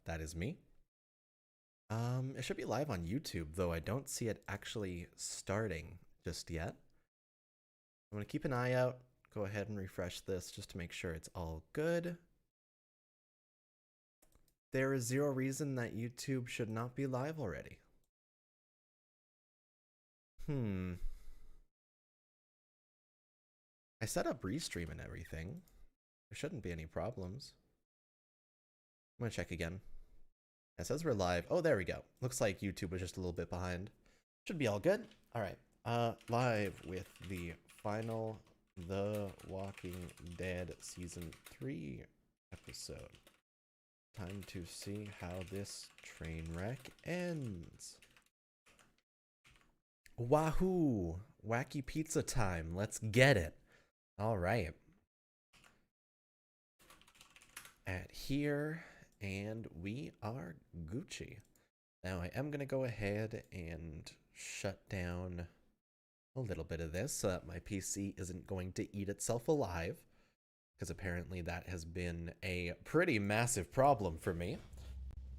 that is me. It should be live on YouTube, though I don't see it actually starting just yet. I'm gonna keep an eye out. Go ahead and refresh this just to make sure it's all good. There is zero reason that YouTube should not be live already. I set up Restream and everything. There shouldn't be any problems. I'm gonna check again. It says we're live. Oh, there we go. Looks like YouTube was just a little bit behind. Should be all good. All right. Live with the final The Walking Dead Season 3 episode. Time to see how this train wreck ends. Wahoo! Wacky pizza time. Let's get it. All right. At here, and we are Gucci. Now I am going to go ahead and shut down a little bit of this so that my PC isn't going to eat itself alive, because apparently that has been a pretty massive problem for me.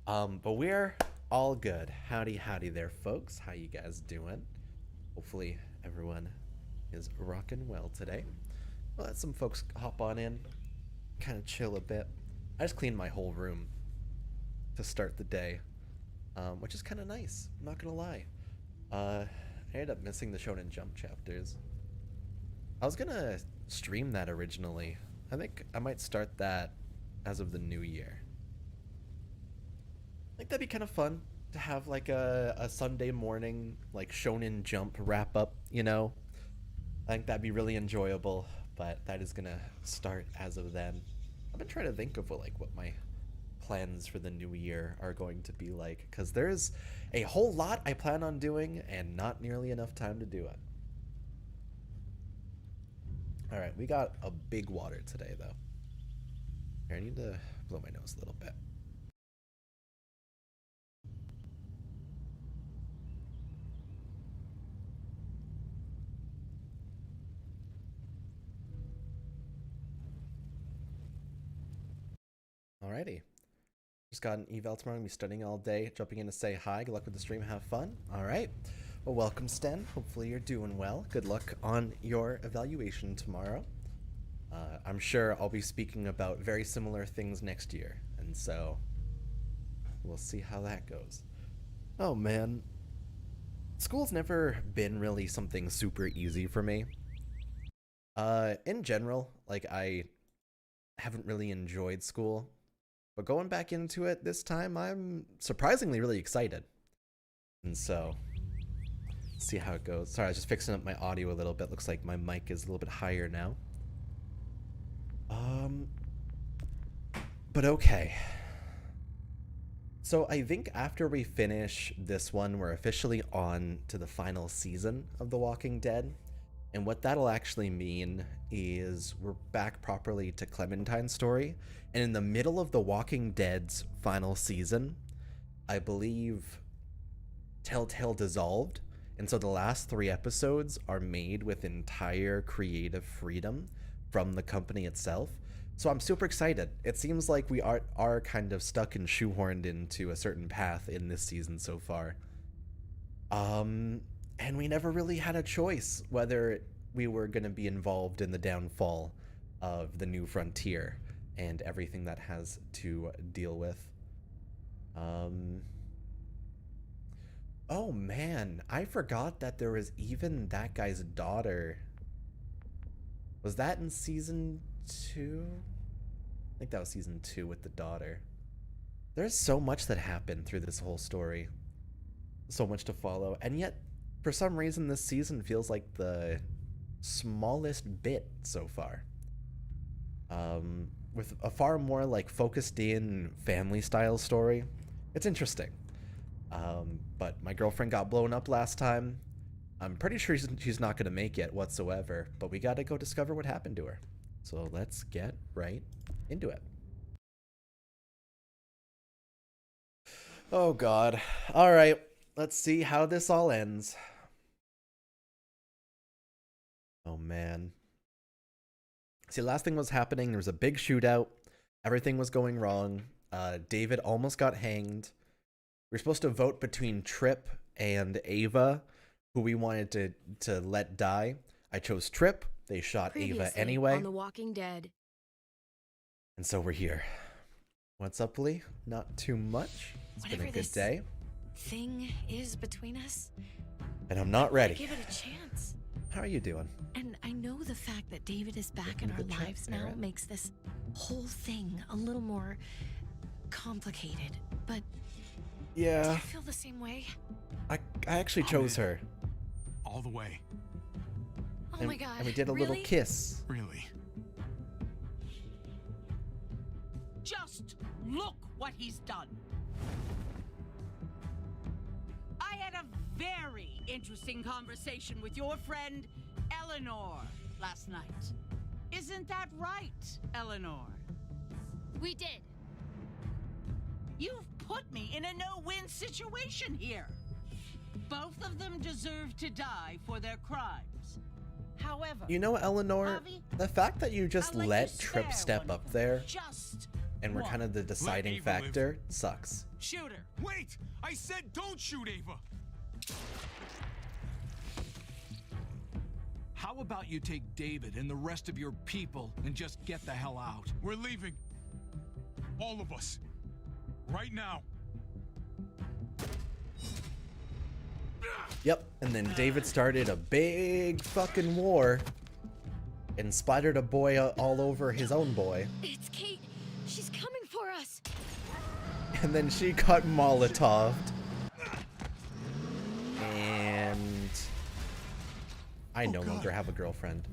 But we're all good. Howdy there, folks. How you guys doing? Hopefully everyone is rocking well today. We'll let some folks hop on in, kind of chill a bit. I just cleaned my whole room to start the day, which is kind of nice, I'm not gonna lie. I ended up missing the Shonen Jump chapters. I was gonna stream that originally. I think I might start that as of the new year. I think that'd be kind of fun to have like a Sunday morning like Shonen Jump wrap up, you know? I think that'd be really enjoyable, but that is gonna start as of then. I've been trying to think of what my plans for the new year are going to be like, because there's a whole lot I plan on doing and not nearly enough time to do it. All right, we got a big water today though. Here, I need to blow my nose a little bit. Alrighty. Just got an eval tomorrow. I'm going to be studying all day, jumping in to say hi. Good luck with the stream. Have fun. All right. Well, welcome, Sten. Hopefully you're doing well. Good luck on your evaluation tomorrow. I'm sure I'll be speaking about very similar things next year, and so we'll see how that goes. Oh, man. School's never been really something super easy for me. In general, like, I haven't really enjoyed school. But going back into it this time, I'm surprisingly really excited. And so, let's see how it goes. Sorry, I was just fixing up my audio a little bit. Looks like my mic is a little bit higher now. But okay. So I think after we finish this one, we're officially on to the final season of The Walking Dead. And what that'll actually mean is we're back properly to Clementine's story. And in the middle of The Walking Dead's final season, I believe Telltale dissolved. And so the last 3 episodes are made with entire creative freedom from the company itself. So I'm super excited. It seems like we are kind of stuck and shoehorned into a certain path in this season so far. And we never really had a choice whether we were going to be involved in the downfall of the New Frontier and everything that has to deal with. Oh man, I forgot that there was even that guy's daughter. Was that in season 2? I think that was season 2 with the daughter. There's so much that happened through this whole story. So much to follow, and yet for some reason this season feels like the smallest bit so far. With a far more like focused in family style story. It's interesting. But my girlfriend got blown up last time. I'm pretty sure she's not going to make it whatsoever, but we got to go discover what happened to her. So let's get right into it. Oh god. All right. Let's see how this all ends. Oh man. See, last thing was happening. There was a big shootout. Everything was going wrong. David almost got hanged. We were supposed to vote between Trip and Ava, who we wanted to let die. I chose Trip. They shot Ava anyway. On The Walking Dead. And so we're here. What's up, Lee? Not too much. It's Whatever been a good this day. Thing is between us. And I'm not ready. Give it a chance. How are you doing? And I know the fact that David is back in Welcome our to the chat, lives now Sarah. makes this whole thing a little more complicated. But do Yeah. you feel the same way? I actually chose her. All the way. Oh my god. And we did a really? little kiss. Really? Just look what he's done. I had a very interesting conversation with your friend Eleanor last night. Isn't that right, Eleanor? We did. You've put me in a no-win situation here. Both of them deserve to die for their crimes. However, You know, Eleanor, Javi, the fact that you just I'd like let to Trip spare step one up of there them. Just and we're one. kind of the deciding Ava live. factor sucks. Shoot her. Wait! I said don't shoot Ava! How about you take David and the rest of your people and just get the hell out? We're leaving. All of us. Right now. Yep, and then David started a big fucking war and splattered a boy all over his own boy. It's Kate. She's coming for us. And then she got Molotoved. And I no God. longer have a girlfriend.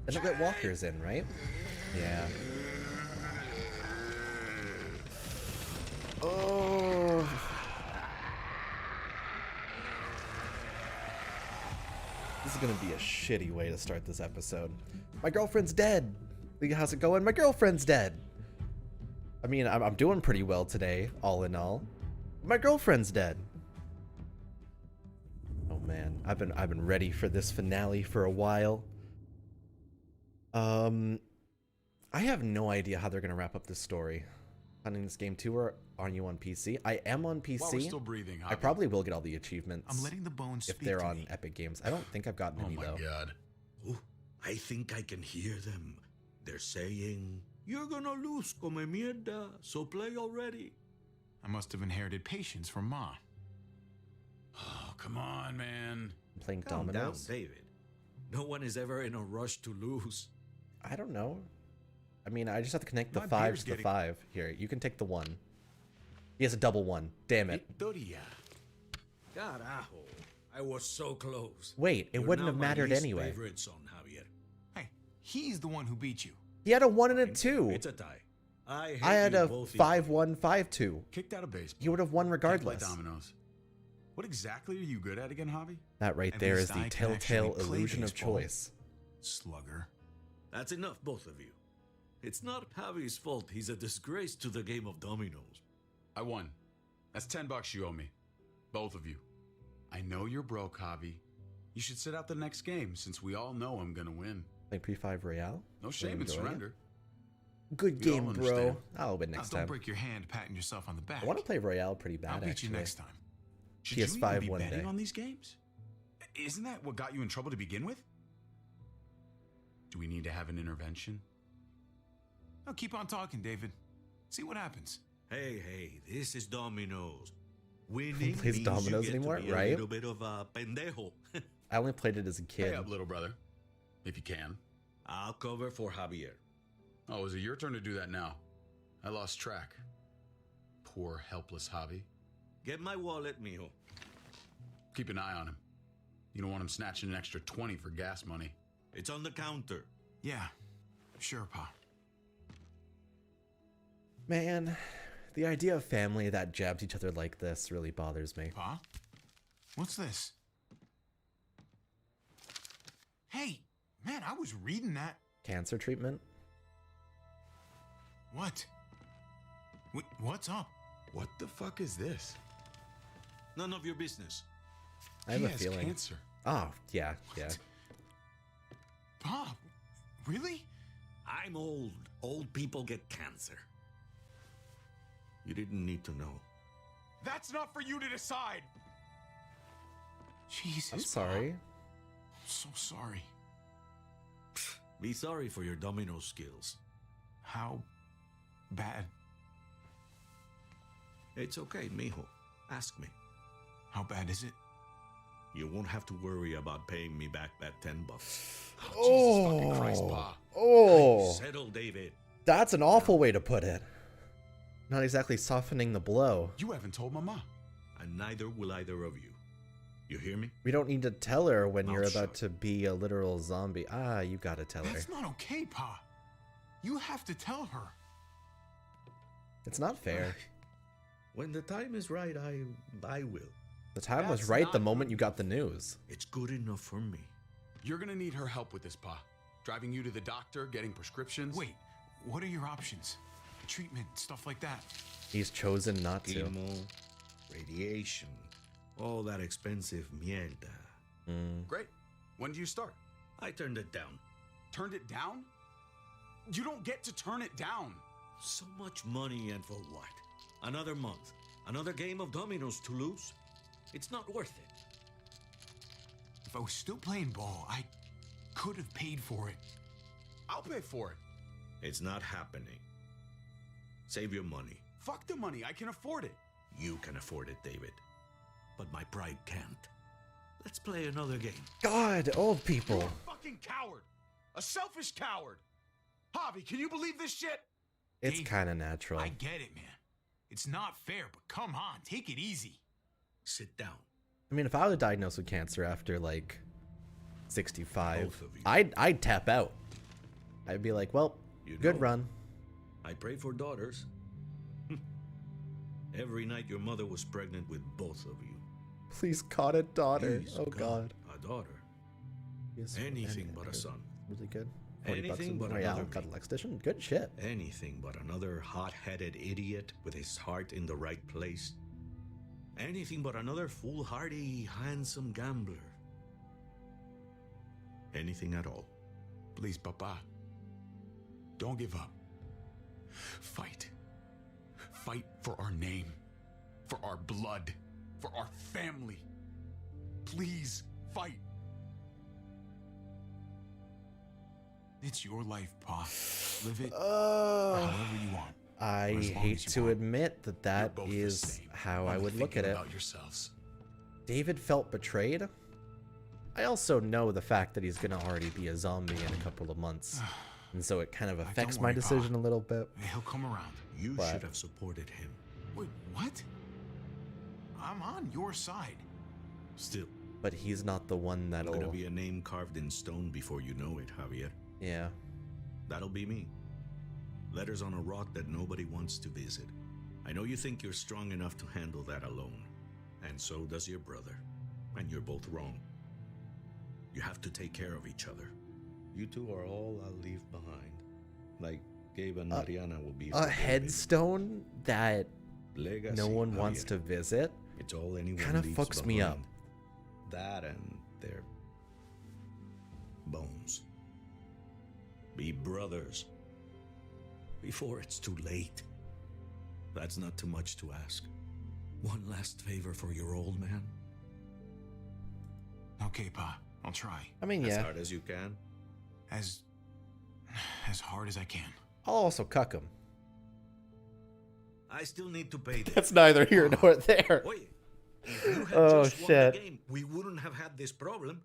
And I get Walker's in, right? Yeah. Oh. This is gonna be a shitty way to start this episode. My girlfriend's dead. How's it going? My girlfriend's dead. I mean, I'm doing pretty well today, all in all. My girlfriend's dead. Oh man, I've been ready for this finale for a while. I have no idea how they're gonna wrap up this story. Hunting this game too, or are you on PC? I am on PC. While we're still breathing, I probably will get all the achievements. I'm letting the bones if speak they're to on me. Epic Games. I don't think I've gotten Oh any my though. god. Oh, I think I can hear them. They're saying, "You're gonna lose, come mierda, so play already." I must have inherited patience from Ma. Oh, come on, man. I'm playing Calm down, dominoes. David. No one is ever in a rush to lose. I don't know. I mean, I just have to connect the My 5 beer's to the getting- 5. Here, you can take the 1. He has a double 1. Damn it. Victoria. Carajo. I was so close. Wait, it You're wouldn't now have my mattered least anyway. favorite son, Javier. Hey, he's the one who beat you. He had a 1 and a 2. It's a tie. I I had hate you a both 5-1, 5-2. Kicked out of baseball. He would have won Can't regardless. play dominoes. What exactly are you good at again, Javi? That right At there is least the I can telltale actually play illusion of baseball. choice. Slugger. That's enough, both of you. It's not Javi's fault he's a disgrace to the game of dominoes. I won. That's $10 you owe me. Both of you. I know you're broke, Javi. You should sit out the next game since we all know I'm gonna win. Like Pre-5 Royale? No shame in surrender. Good We all game, bro. understand. I'll win Now, next don't time. break your hand patting yourself on the back. I want to play Royale pretty bad, I'll beat actually. you next time. Should PS5 you even be one betting day. on these games? Isn't that what got you in trouble to begin with? Do we need to have an intervention? No, keep on talking, David. See what happens. Hey, this is dominoes. Winning plays means dominoes you get anymore, to be right? a little bit of a pendejo. I only played it as a Pay kid. up, little brother. If you can. I'll cover for Javier. Oh, is it your turn to do that now? I lost track. Poor, helpless Javi. Get my wallet, mijo. Keep an eye on him. You don't want him snatching an extra 20 for gas money. It's on the counter. Yeah, sure, Pa. Man, the idea of family that jabs each other like this really bothers me. Pa? What's this? Hey, man, I was reading that. Cancer treatment? What? What's up? What the fuck is this? None of your business. I have He a has feeling. cancer. Oh, yeah. Pa, really? I'm old. Old people get cancer. You didn't need to know. That's not for you to decide. Jesus. I'm sorry. I'm so sorry. Be sorry for your domino skills. How bad? It's okay, mijo. Ask me. How bad is it? You won't have to worry about paying me back that $10. Jesus fucking Christ, Pa. Oh, Settle, David. that's an awful way to put it. Not exactly softening the blow. You haven't told Mama. And neither will either of you. You hear me? We don't need to tell her when Mouth you're about shut. to be a literal zombie. Ah, you gotta tell her. That's not okay, Pa. You have to tell her. It's not fair. When the time is right, I will. The time was That's right the not moment you got the news. It's good enough for me. You're gonna need her help with this, Pa. Driving you to the doctor, getting prescriptions. Wait, what are your options? Treatment, stuff like that. He's chosen not to. Chemo, radiation, all that expensive mierda. Great. When do you start? I turned it down. Turned it down? You don't get to turn it down. So much money, and for what? Another month. Another game of dominoes to lose? It's not worth it. If I was still playing ball, I could have paid for it. I'll pay for it. It's not happening. Save your money. Fuck the money. I can afford it. You can afford it, David. But my pride can't. Let's play another game. God, old You're people. a fucking coward. A selfish coward. Javi, can you believe this shit? It's Dave, kind of natural. I get it, man. It's not fair, but come on, take it easy. Sit down. I mean, if I was diagnosed with cancer after like 65, Both of you. I'd tap out. I'd be like, well, You good know. run. I pray for daughters. Every night your mother was pregnant with both of you. Please, God, a daughter. Please, Oh God. A daughter. Yes, Anything but a son. Really good. 40 bucks Anything in but Royale. another Got me. a Lex edition. Good shit. Anything but another hot-headed idiot with his heart in the right place. Anything but another foolhardy, handsome gambler. Anything at all. Please, Papa. Don't give up. Fight. Fight for our name, for our blood, for our family. Please, fight. It's your life, Pa. Live it however you want. I For as long hate as you to want. admit that You're that both the is same. how I Only would look at thinking it. about yourselves. David felt betrayed. I also know the fact that he's going to already be a zombie in a couple of months. And so it kind of affects don't my worry, Pa. decision a little bit. He'll come around. You But- should have supported him. Wait, what? I'm on your side. Still, But he's not the one there's that'll... gonna be a name carved in stone before you know it, Javier. Yeah. That'll be me. Letters on a rock that nobody wants to visit. I know you think you're strong enough to handle that alone. And so does your brother. And you're both wrong. You have to take care of each other. You two are all I'll leave behind. Like Gabe and Mariana will be for A David. headstone that Legacy, no one wants Javier. to visit? It's all anyone Kinda leaves fucks me up. behind. That and their bones. Be brothers. Before it's too late. That's not too much to ask. One last favor for your old man. Okay, Pa. I'll try. I mean, As yeah. hard as you can. As hard as I can. I'll also cuck him. I still need to pay them. That's neither here nor there. Wait, if you had Oh, just won shit. the game, we wouldn't have had this problem.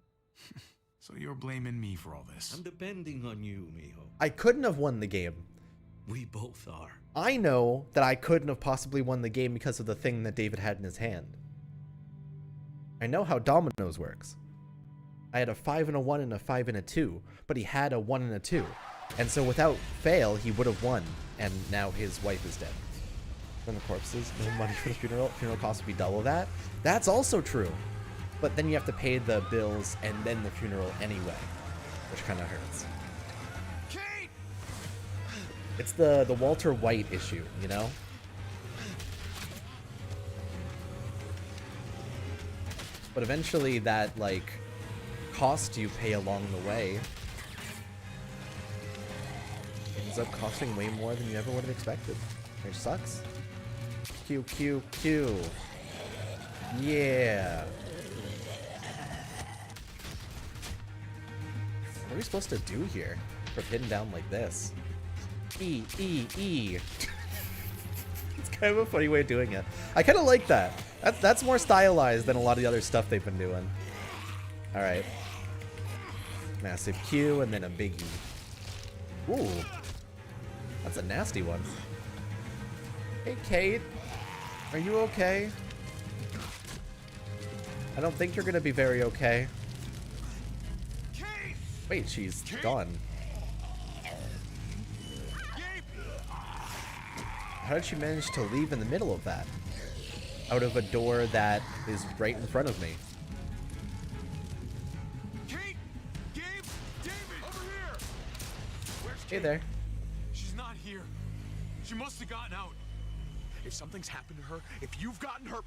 So you're blaming me for all this. I'm depending on you, mijo. I couldn't have won the game. We both are. I know that I couldn't have possibly won the game because of the thing that David had in his hand. I know how dominoes works. I had a 5 and a 1 and a 5 and a 2, but he had a 1 and a 2. And so without fail, he would have won, and now his wife is dead. Then the corpses, no money for the funeral. Funeral costs would be double that. That's also true. But then you have to pay the bills and then the funeral anyway, which kind of hurts. Kate! It's the Walter White issue, you know? But eventually that, like, cost you pay along the way. ends up costing way more than you ever would have expected. Which sucks. Q, Q, Q. Yeah. What are we supposed to do here for hitting down like this? E, E, E. It's kind of a funny way of doing it. I kind of like that. That's more stylized than a lot of the other stuff they've been doing. Alright. Massive Q and then a big E. Ooh. That's a nasty one. Hey, Kate. Are you okay? I don't think you're gonna be very okay. Wait, she's gone. How did she manage to leave in the middle of that? Out of a door that is right in front of me. Kate! Gabe! David! Over here! Where's Hey Kate? there. She's not here. She must have gotten out. If something's happened to her, if you've gotten her,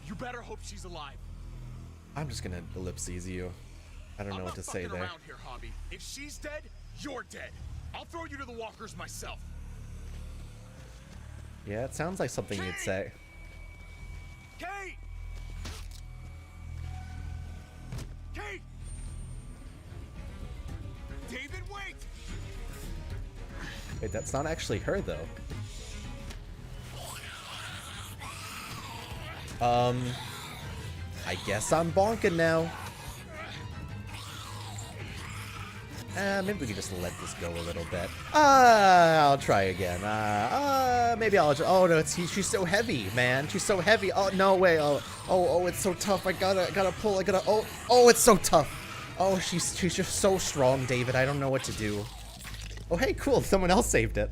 you better hope she's alive. I'm just gonna ellipses you. I don't know what to say there. I'm not fucking around here, Hobby. If she's dead, you're dead. I'll throw you to the walkers myself. Yeah, it sounds like something you'd say. Kate! Kate! David, wait! Wait, that's not actually her, though. I guess I'm bonking now. Maybe we can just let this go a little bit. I'll try again. Maybe I'll just, oh no, she's so heavy, man. She's so heavy. Oh, no way. Oh, it's so tough. I gotta pull. Oh, it's so tough. Oh, she's just so strong, David. I don't know what to do. Oh, hey, cool. Someone else saved it.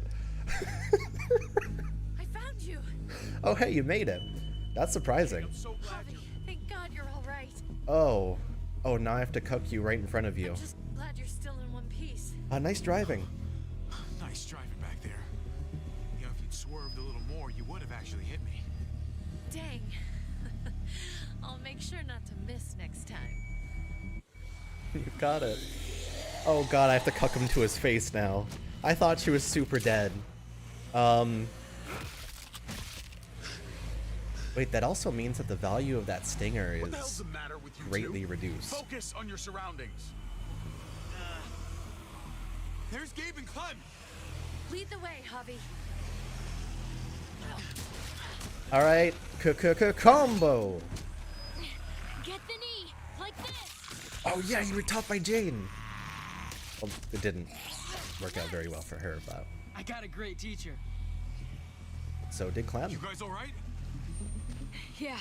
I found you. Oh, hey, you made it. That's surprising. I'm so glad Javi, thank God you're all right. Oh, now I have to cook you right in front of you. I'm just glad you're still in one piece. Nice driving. Nice driving back there. You know, if you'd swerved a little more, you would have actually hit me. Dang. I'll make sure not to miss next time. You got it. Oh god, I have to cuck him to his face now. I thought she was super dead. Wait, that also means that the value of that stinger What the hell's is the matter with you greatly two? reduced. Focus on your surroundings. There's Gabe and Clem. Lead the way, Javi. Alright, combo! Get the knee, like this. Oh yeah, you were taught by Jane! Well, it didn't work out very well for her, but I got a great teacher. so did Clem. You guys all right? Yeah.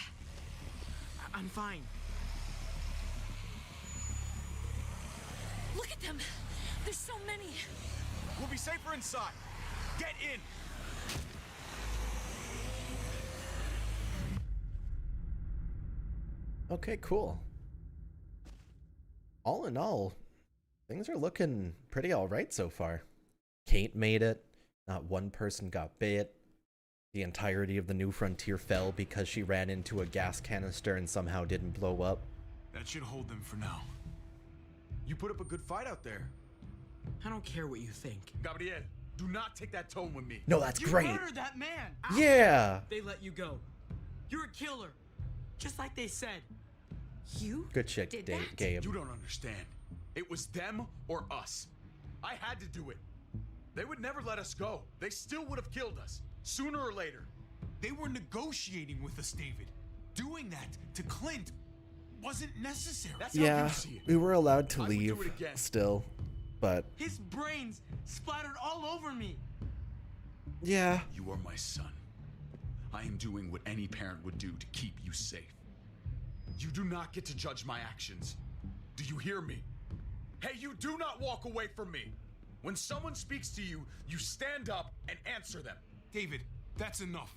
I'm fine. Look at them. There's so many. We'll be safer inside. Get in. Okay, cool. All in all, things are looking pretty alright so far. Kate made it. Not one person got bit. The entirety of the New Frontier fell because she ran into a gas canister and somehow didn't blow up. That should hold them for now. You put up a good fight out there. I don't care what you think. Gabriel, do not take that tone with me. No, that's You great. murdered that man. Yeah. They let you go. You're a killer, just like they said. You Good shit, did that? Gabe. You don't understand. It was them or us. I had to do it. They would never let us go. They still would have killed us, sooner or later. They were negotiating with us, David. Doing that to Clint wasn't necessary. That's how Yeah, you see it. we were allowed to I would do leave it again. still, but His brains splattered all over me. yeah. You are my son. I am doing what any parent would do to keep you safe. You do not get to judge my actions. Do you hear me? Hey, you do not walk away from me. When someone speaks to you, you stand up and answer them. David, that's enough.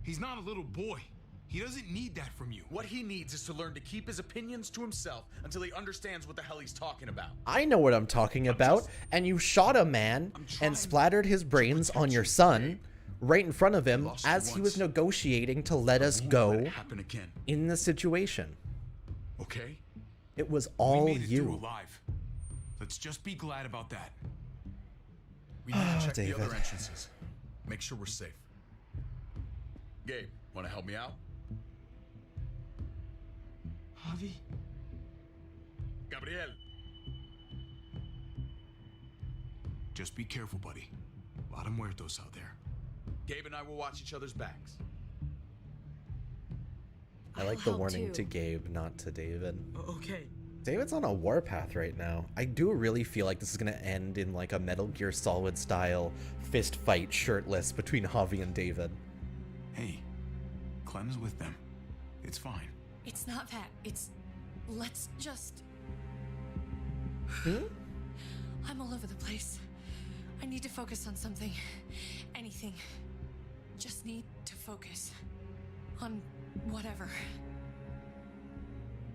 He's not a little boy. He doesn't need that from you. What he needs is to learn to keep his opinions to himself until he understands what the hell he's talking about. I know what I'm talking about, and you shot a man trying and splattered his brains protect on your you, son Gabe. right in front of him lost you as he was once. negotiating to let us Won't go let it happen again. in the situation. Okay? It was We all made it through you. alive. Let's just be glad about that. We need to check David. the other entrances. Make sure we're safe. Gabe, want to help me out? Javi? Gabriel. Just be careful, buddy. A lot of muertos out there. Gabe and I will watch each other's backs. I like I'll the help warning too. to Gabe, not to David. Okay. David's on a warpath right now. I do really feel like this is gonna end in like a Metal Gear Solid style fist fight shirtless between Javi and David. Hey, Clem's with them. It's fine. It's not that. It's. Let's just. I'm all over the place. I need to focus on something. Anything. Just need to focus. On whatever.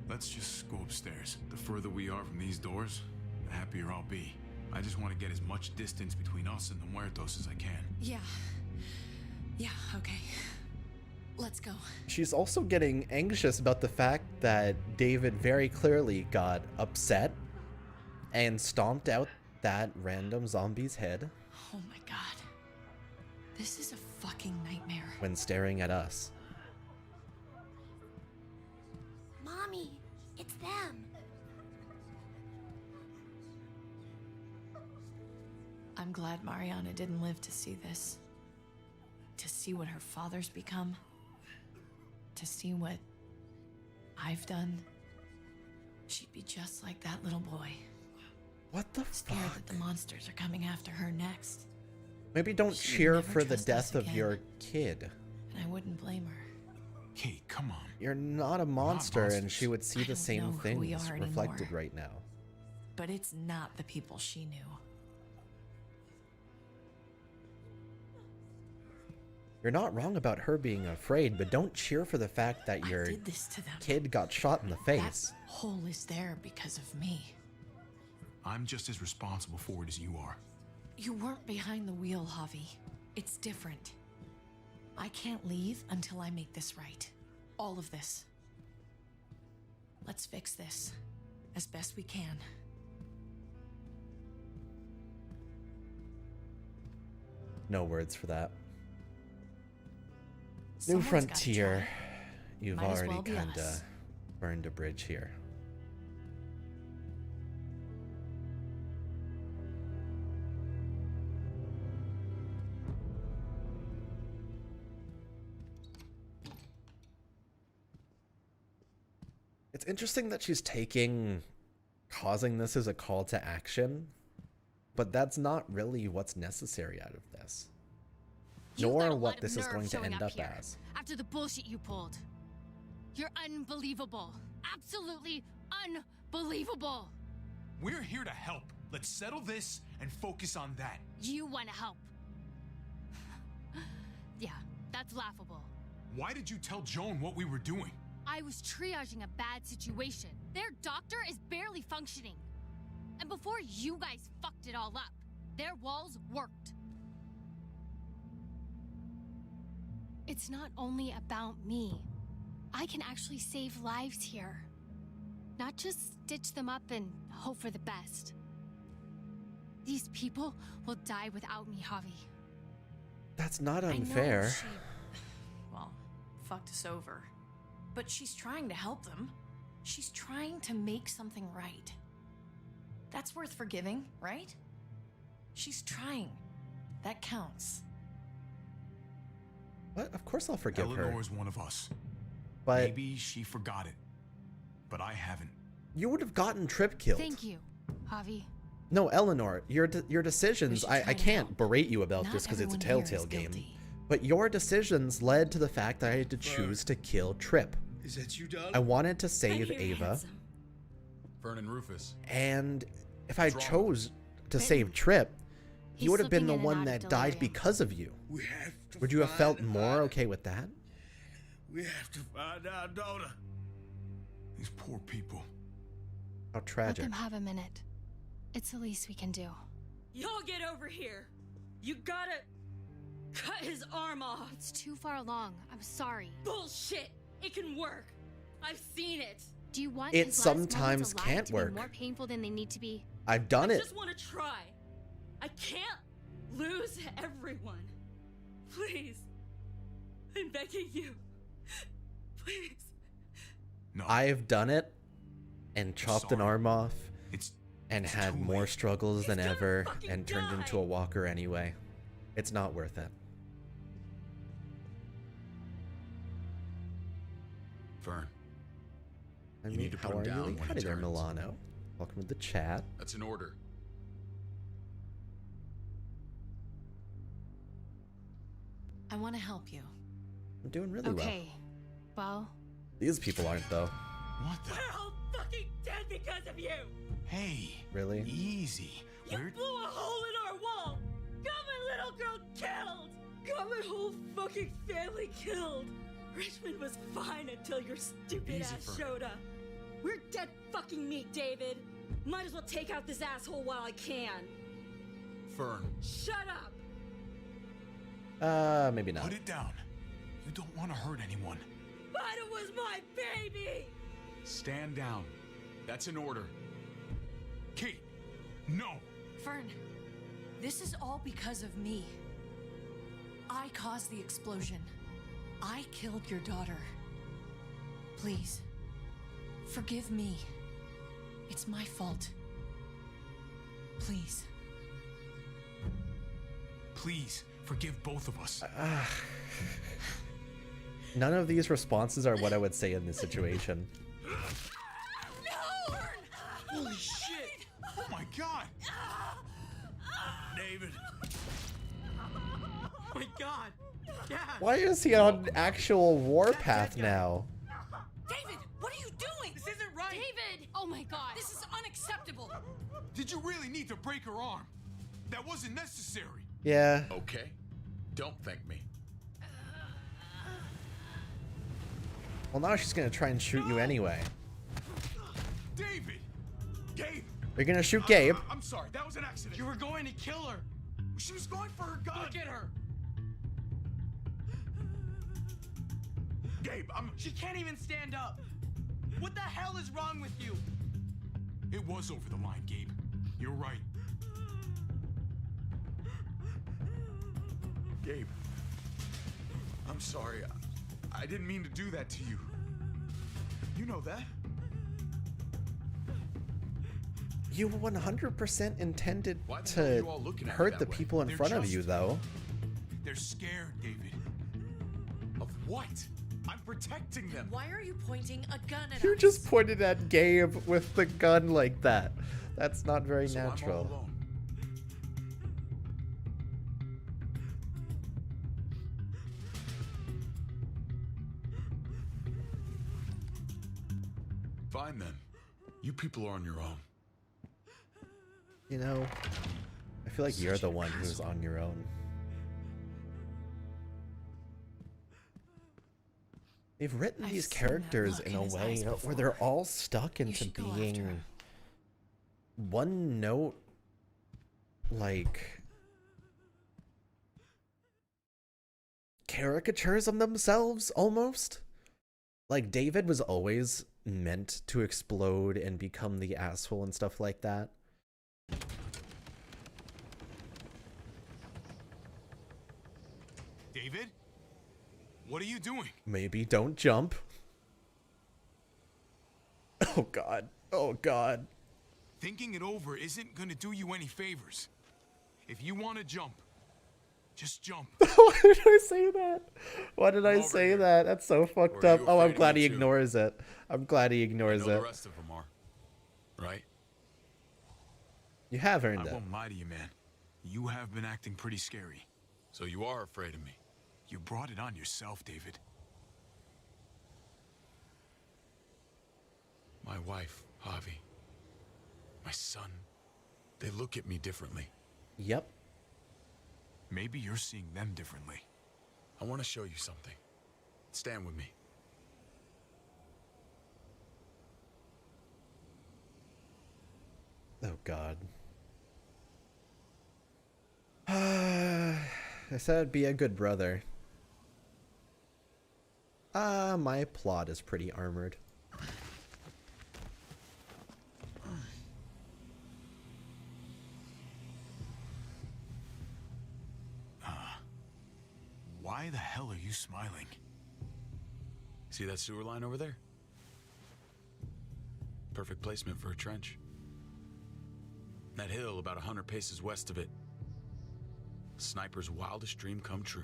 Let's just go upstairs. The further we are from these doors, the happier I'll be. I just want to get as much distance between us and the muertos as I can. Yeah. Yeah, okay. Let's go. She's also getting anxious about the fact that David very clearly got upset and stomped out that random zombie's head Oh my god. This is a fucking nightmare. when staring at us. Mommy, it's them. I'm glad Mariana didn't live to see this. To see what her father's become. To see what I've done. She'd be just like that little boy. What the Scared fuck? that the monsters are coming after her next. Maybe don't She'd cheer never for the trust us death of again. your kid. And I wouldn't blame her. Kate, come on. You're not a monster, and monsters. she would see I the don't same know who we things are reflected anymore. right now. But it's not the people she knew. You're not wrong about her being afraid, but don't cheer for the fact that I your did this to them. kid got shot in the face. That hole is there because of me. I'm just as responsible for it as you are. You weren't behind the wheel, Javi. It's different. I can't leave until I make this right. All of this. Let's fix this as best we can. No words for that. Someone's New gotta frontier. try. You've Might as already well be kinda us. burned a bridge here. It's interesting that she's causing this as a call to action, but that's not really what's necessary out of this. You've got Nor a lot what of this is nerve going to showing end up here as. After the bullshit you pulled. You're unbelievable. Absolutely unbelievable. We're here to help. Let's settle this and focus on that. You want to help. Yeah, that's laughable. Why did you tell Joan what we were doing? I was triaging a bad situation. Their doctor is barely functioning. And before you guys fucked it all up, their walls worked. It's not only about me. I can actually save lives here. Not just stitch them up and hope for the best. These people will die without me, Javi. That's not I know unfair. she, well, fucked us over. But she's trying to help them. She's trying to make something right. That's worth forgiving, right? She's trying. That counts. What? Of course I'll forgive Eleanor her. is one of us. But Maybe she forgot it. But I haven't. you would have gotten Trip killed. Thank you, Javi. No, Eleanor, your decisions, should I try to can't help. berate you about Not this because it's a everyone here is Telltale game. guilty. But your decisions led to the fact that I had to choose to kill Trip. Is that you, darling? I wanted to save I'm here, Ava, handsome. Vernon Rufus. and if I Drama. chose to save Trip, He's you would have been the slipping in and one out that of died delirium. because of you. We have to Would you have felt find more her. okay with that? We have to find our daughter. These poor people. How Let tragic. them have a minute. It's the least we can do. Y'all get over here. You gotta cut his arm off. It's too far along. I'm sorry. Bullshit. It can work. I've seen it. Do you want It his last moments sometimes alive can't to work. be more painful than they need to be? I've done I it. just want to try. I can't lose everyone. Please. I'm begging you. Please. No. I've done it and chopped an sorry. arm off It's and it's had too more late. struggles than He's gonna ever fucking and turned into die. a walker anyway. It's not worth it. Fern, I You mean, need to how put him are you? down Lee? when he Howdy there, turns. Milano. Welcome to the chat. that's an order. I want to help you. I'm doing really well. Okay. Well, These people aren't, though. What the? We're all fucking dead because of you. Hey. Really? Easy. You We're blew a hole in our wall. Got my little girl killed. Got my whole fucking family killed. Richmond was fine until your stupid Easy, ass Fern. showed up. We're dead fucking meat, David. Might as well take out this asshole while I can. Fern. Shut up. Maybe not. Put it down. You don't want to hurt anyone. But it was my baby. Stand down. That's an order. Kate. No. Fern, this is all because of me. I caused the explosion. I killed your daughter. Please, forgive me. It's my fault. Please. Please forgive both of us. None of these responses are what I would say in this situation. No! Holy shit! Oh my god! David. Oh my god. Dad. Why is he on actual warpath now? David, what are you doing? This isn't right. David! oh my god. This is unacceptable. Did you really need to break her arm? That wasn't necessary. Yeah. Okay? Don't thank me. Well, now she's gonna try and shoot you anyway. David! Gabe! You're gonna shoot Gabe. I'm sorry, that was an accident. You were going to kill her. She was going for her gun. Look at her. Gabe, She can't even stand up. What the hell is wrong with you? It was over the line, Gabe. You're right. Gabe. I'm sorry. I didn't mean to do that to you. You know that. You 100% intended Why the hell are to you all looking at me hurt that the way? people in They're front of just- you, though. They're scared, David. Of what? I'm protecting them. Why are you pointing a gun at You us? just pointed at Gabe with the gun like that. That's not very So I'm all natural. alone. Fine then. You people are on your own. You know, I feel like you're the one who's on your own. They've written I've these seen that characters look in in a his way eyes where before. they're all stuck into should go after being him. one note, like, caricatures of themselves almost. Like, David was always meant to explode and become the asshole and stuff like that. David? What are you doing? Maybe don't jump. Oh god. Oh god. Thinking it over isn't gonna do you any favors. If you want to jump, just jump. Why did I say that? Why did I Over say here. that? That's so fucked Or are up. you Oh, I'm afraid of glad me he too? ignores it. I'm glad he I ignores know it. the rest of them are. Right? You have I earned it. won't lie to you, man. You have been acting pretty scary. So you are afraid of me. You brought it on yourself, David. My wife, Javi. My son. They look at me differently. Yep. Maybe you're seeing them differently. I want to show you something. Stand with me. Oh god. I said I'd be a good brother. My plot is pretty armored. Why the hell are you smiling? See that sewer line over there? Perfect placement for a trench. That hill about 100 paces west of it. Sniper's wildest dream come true.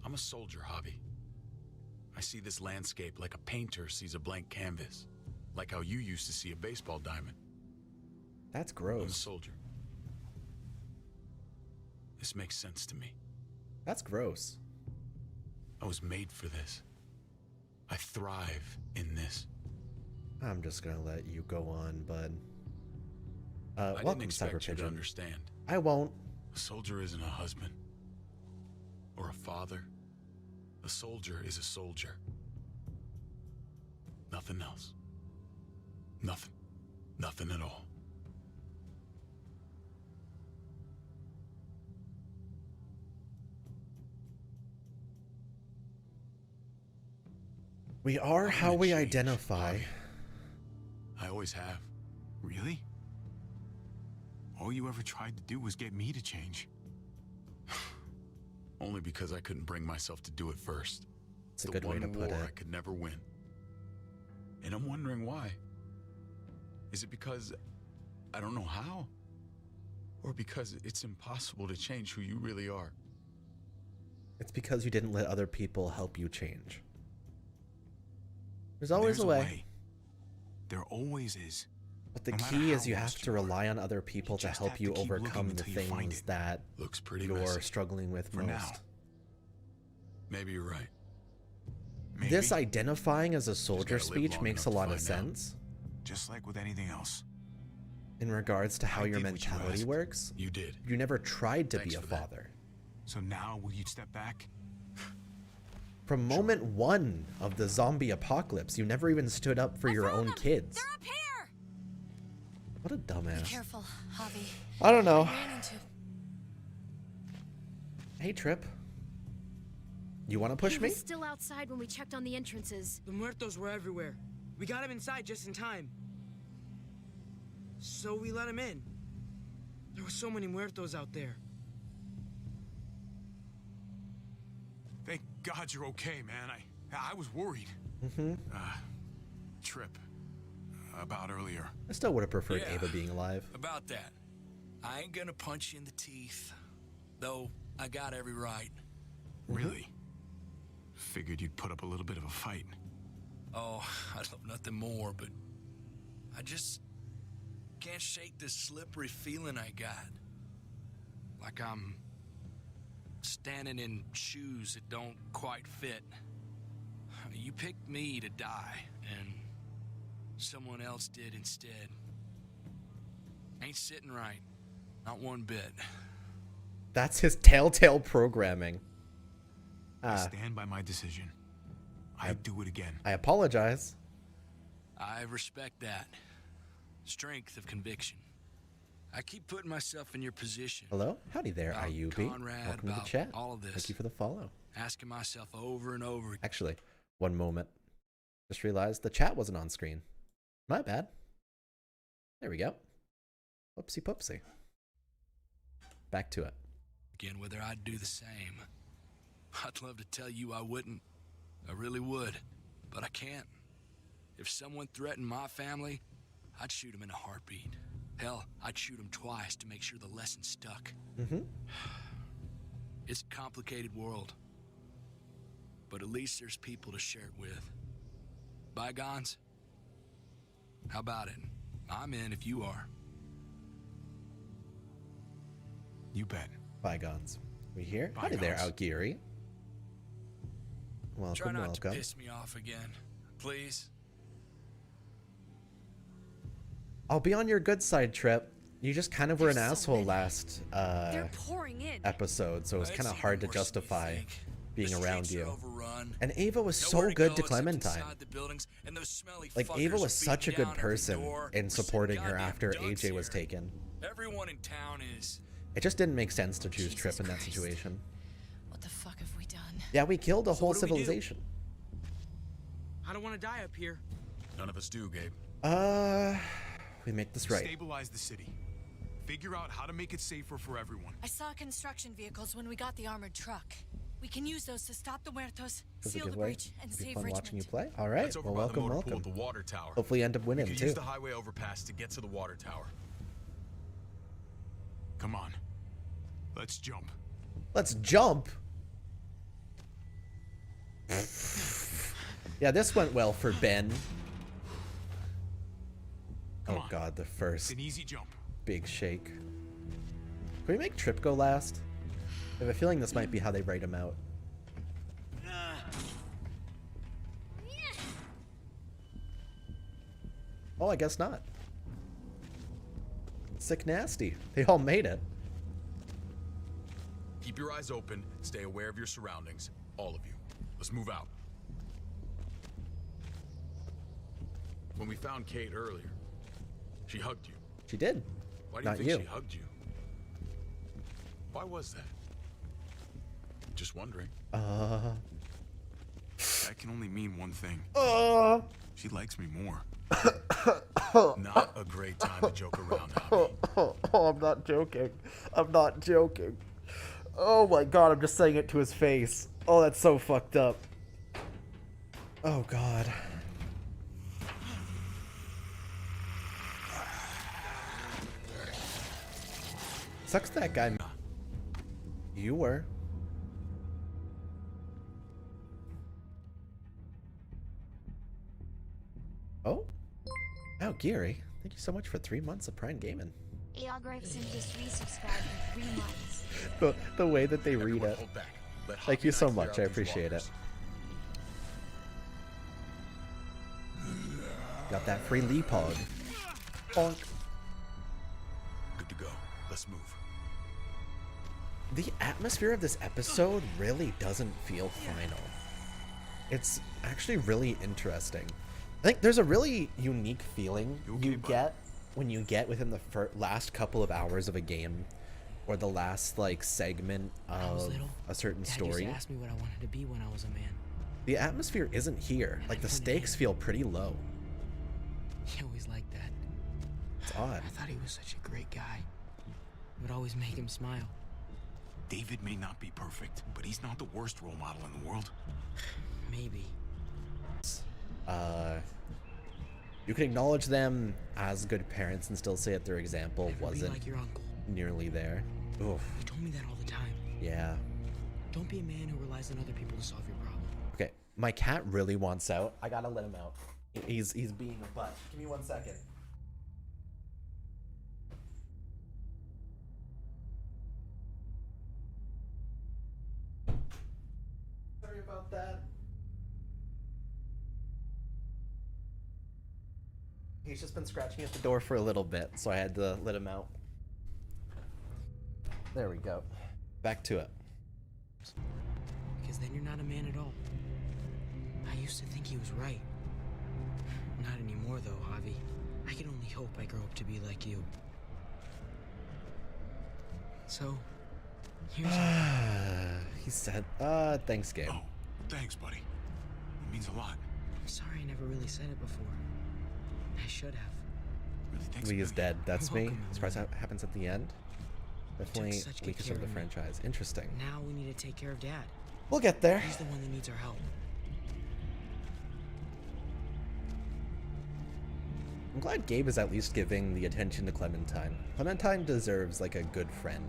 I'm a soldier, Hobby. I see this landscape like a painter sees a blank canvas. Like how you used to see a baseball diamond. That's I'm a gross. soldier. This makes sense to me. That's gross. I was made for this. I thrive in this. I'm just gonna let you go on, bud. I didn't Welcome, Cyber expect you to Pigeon. understand. I won't. A soldier isn't a husband or a father. A soldier is a soldier. Nothing else. Nothing. Nothing at all. We are I'm how gonna we change, identify. Bobby. I always have. Really? All you ever tried to do was get me to change. Only because I couldn't bring myself to do it first. It's a good way to put war it. I could never win. And I'm wondering why. Is it because I don't know how? Or because it's impossible to change who you really are? It's because you didn't let other people help you change. There's always There's a way. There always is. But the No matter key how is you have lost to you are, rely on other people to just help have to you keep looking overcome the until you find things it. that Looks pretty you're messy. struggling with For most. now. Maybe you're right. Maybe. This identifying as a soldier gotta live speech long makes a enough to lot of find out. sense Just like with anything else. in regards to how I your did what you mentality asked. works. You did. You never tried to Thanks be a for that. father. So now will you step back? From moment one of the zombie apocalypse, you never even stood up for your own kids. They're up here. What a Be dumbass. careful, Javi. I don't know. I ran into. Hey, Trip. You want to push He me? was still outside when we checked on the entrances. The muertos were everywhere. We got him inside just in time. So we let him in. There were so many muertos out there. Thank God you're okay, man. I was worried. Trip. About earlier. I still would have preferred Yeah. Ava being alive. About that. I ain't gonna punch you in the teeth. Though I got every right. Really? Figured you'd put up a little bit of a fight. Oh, I'd love nothing more, but I just can't shake this slippery feeling I got. Like I'm standing in shoes that don't quite fit. You picked me to die, and someone else did instead. Ain't sitting right. Not one bit. That's his telltale programming. I stand by my decision. I'd do it again. I apologize. I respect that. Strength of conviction. I keep putting myself in your position. Hello? Howdy there, About IUB. Conrad, Welcome to the about chat. all of this. Thank you for the follow. Asking myself over and over. Actually, one moment. Just realized the chat wasn't on screen. My bad. There we go. Whoopsie poopsie. Back to it. Again, whether I'd do the same. I'd love to tell you I wouldn't. I really would. But I can't. If someone threatened my family, I'd shoot him in a heartbeat. Hell, I'd shoot him twice to make sure the lesson stuck. It's a complicated world. But at least there's people to share it with. Bygones? How about it? I'm in if you are. You bet. Bygones. We here? Howdy there, Bygones. Outgeary. Try Welcome, not welcome. to piss me off again, please. I'll be on your good side, Trip. You just kind of were an There's so asshole many. last They're pouring in. episode, so it was It's kind of even hard to worse than you justify think. being The around streets are you. overrun. And Ava was Nowhere so good go to except Clementine. inside the buildings, and those smelly Like, fuckers Ava are was such a beating good down every person door. in We're supporting sitting her goddamn after ducks AJ was here. taken. Everyone in town is. It just didn't make sense to choose Jesus Trip in that Christ. situation. What the fuck have we done? Yeah, we killed a whole what do we do? civilization. I don't want to die up here. None of us do, Gabe. We make this right. Stabilize the city. Figure out how to make it safer for everyone. I saw construction vehicles when we got the armored truck. We can use those to stop the muertos, This is a seal good the way. breach, and It'll be save fun Richmond. watching you play. All right. That's over Well, by welcome, the motor pool welcome. at the water tower. Hopefully you end up We winning could too. use the highway overpass to get to the water tower. Come on. Let's jump. Let's jump. Yeah, this went well for Ben. Come Oh on. god, the It's first an easy jump. big shake. Can we make Trip go last? I have a feeling this might be how they write him out. Oh, I guess not. Sick nasty. They all made it. Keep your eyes open. Stay aware of your surroundings. All of you. Let's move out. When we found Kate earlier, she hugged you. She did. Why do you Not think you. she hugged you? Why was that? Just wondering. That can only mean one thing. She likes me more. Not a great time to joke around, Hobby. Oh, I'm not joking. I'm not joking. Oh my god, I'm just saying it to his face. Oh, that's so fucked up. Oh god. Sucks that guy. You were. Oh? Oh, Geary. Thank you so much for 3 months of Prime Gaming. Eograph sent just resubscribed for 3 months. The way that they read Everyone it. hold back. Let Thank Hobby you and so I clear much. out I these appreciate it. walkers. Got that free Leapog. Bonk. Good to go. Let's move. The atmosphere of this episode really doesn't feel final. It's actually really interesting. I think there's a really unique feeling you get when you get within the last couple of hours of a game, or the last like segment of a certain story. Dad used to ask me what I wanted to be when I was a man. The atmosphere isn't here. Like the stakes feel pretty low. He always liked that. It's odd. I thought he was such a great guy. It would always make him smile. David may not be perfect, but he's not the worst role model in the world. Maybe. You can acknowledge them as good parents and still say that their example Never be wasn't like your uncle. nearly there. Oof. He told me that all the time. Yeah. Don't be a man who relies on other people to solve your problem. Okay, my cat really wants out. I gotta let him out. He's being a butt. Give me 1 second. Sorry about that. He's just been scratching at the door for a little bit, so I had to let him out. There we go. Back to it. Because then you're not a man at all. I used to think he was right. Not anymore, though, Javi. I can only hope I grow up to be like you. So, here's... He said, thanks, Gabe. Oh, thanks, buddy. It means a lot. I'm sorry I never really said it before. I should have. Really, thanks. Lee is dead. That's me. welcome, Surprise that happens at the end. Definitely such good weakest care of the of me. franchise. Interesting. Now we need to take care of Dad. We'll get there. He's the one that needs our help. I'm glad Gabe is at least giving the attention to Clementine. Clementine deserves like a good friend.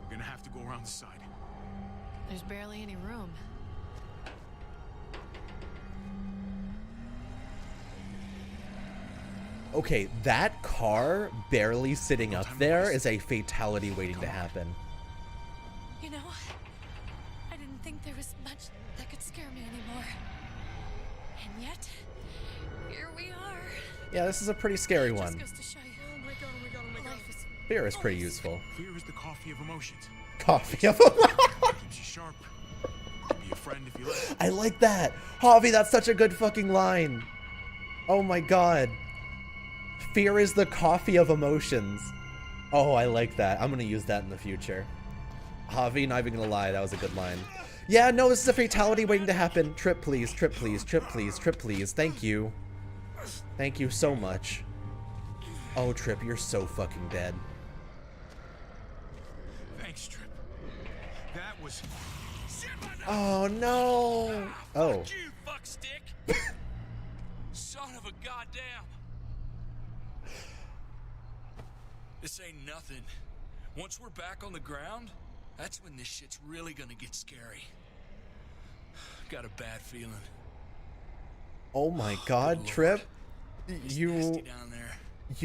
We're gonna have to go around the side. There's barely any room. Okay, that car barely sitting up there is a fatality waiting to happen. You know, I didn't think there was much that could scare me anymore. And yet, here we are. Yeah, this is a pretty scary Just one. goes to show you. Life is Fear is pretty useful. Fear is the coffee of emotions. Coffee of Keeps you sharp. Can be a friend if you let. I like that. Javi, that's such a good fucking line. Oh my god. Fear is the coffee of emotions. Oh, I like that. I'm gonna use that in the future. Javi, not even gonna lie, that was a good line. Yeah, no, this is a fatality waiting to happen. Trip, please, trip, please, trip, please, trip, please. Thank you. Thank you so much. Oh, Trip, you're so fucking dead. Thanks, Trip. That was... Oh no! Oh. Fuck you, fuckstick! Son of a goddamn! This ain't nothing. Once we're back on the ground, that's when this shit's really gonna get scary. Got a bad feeling. Oh my god, Trip. You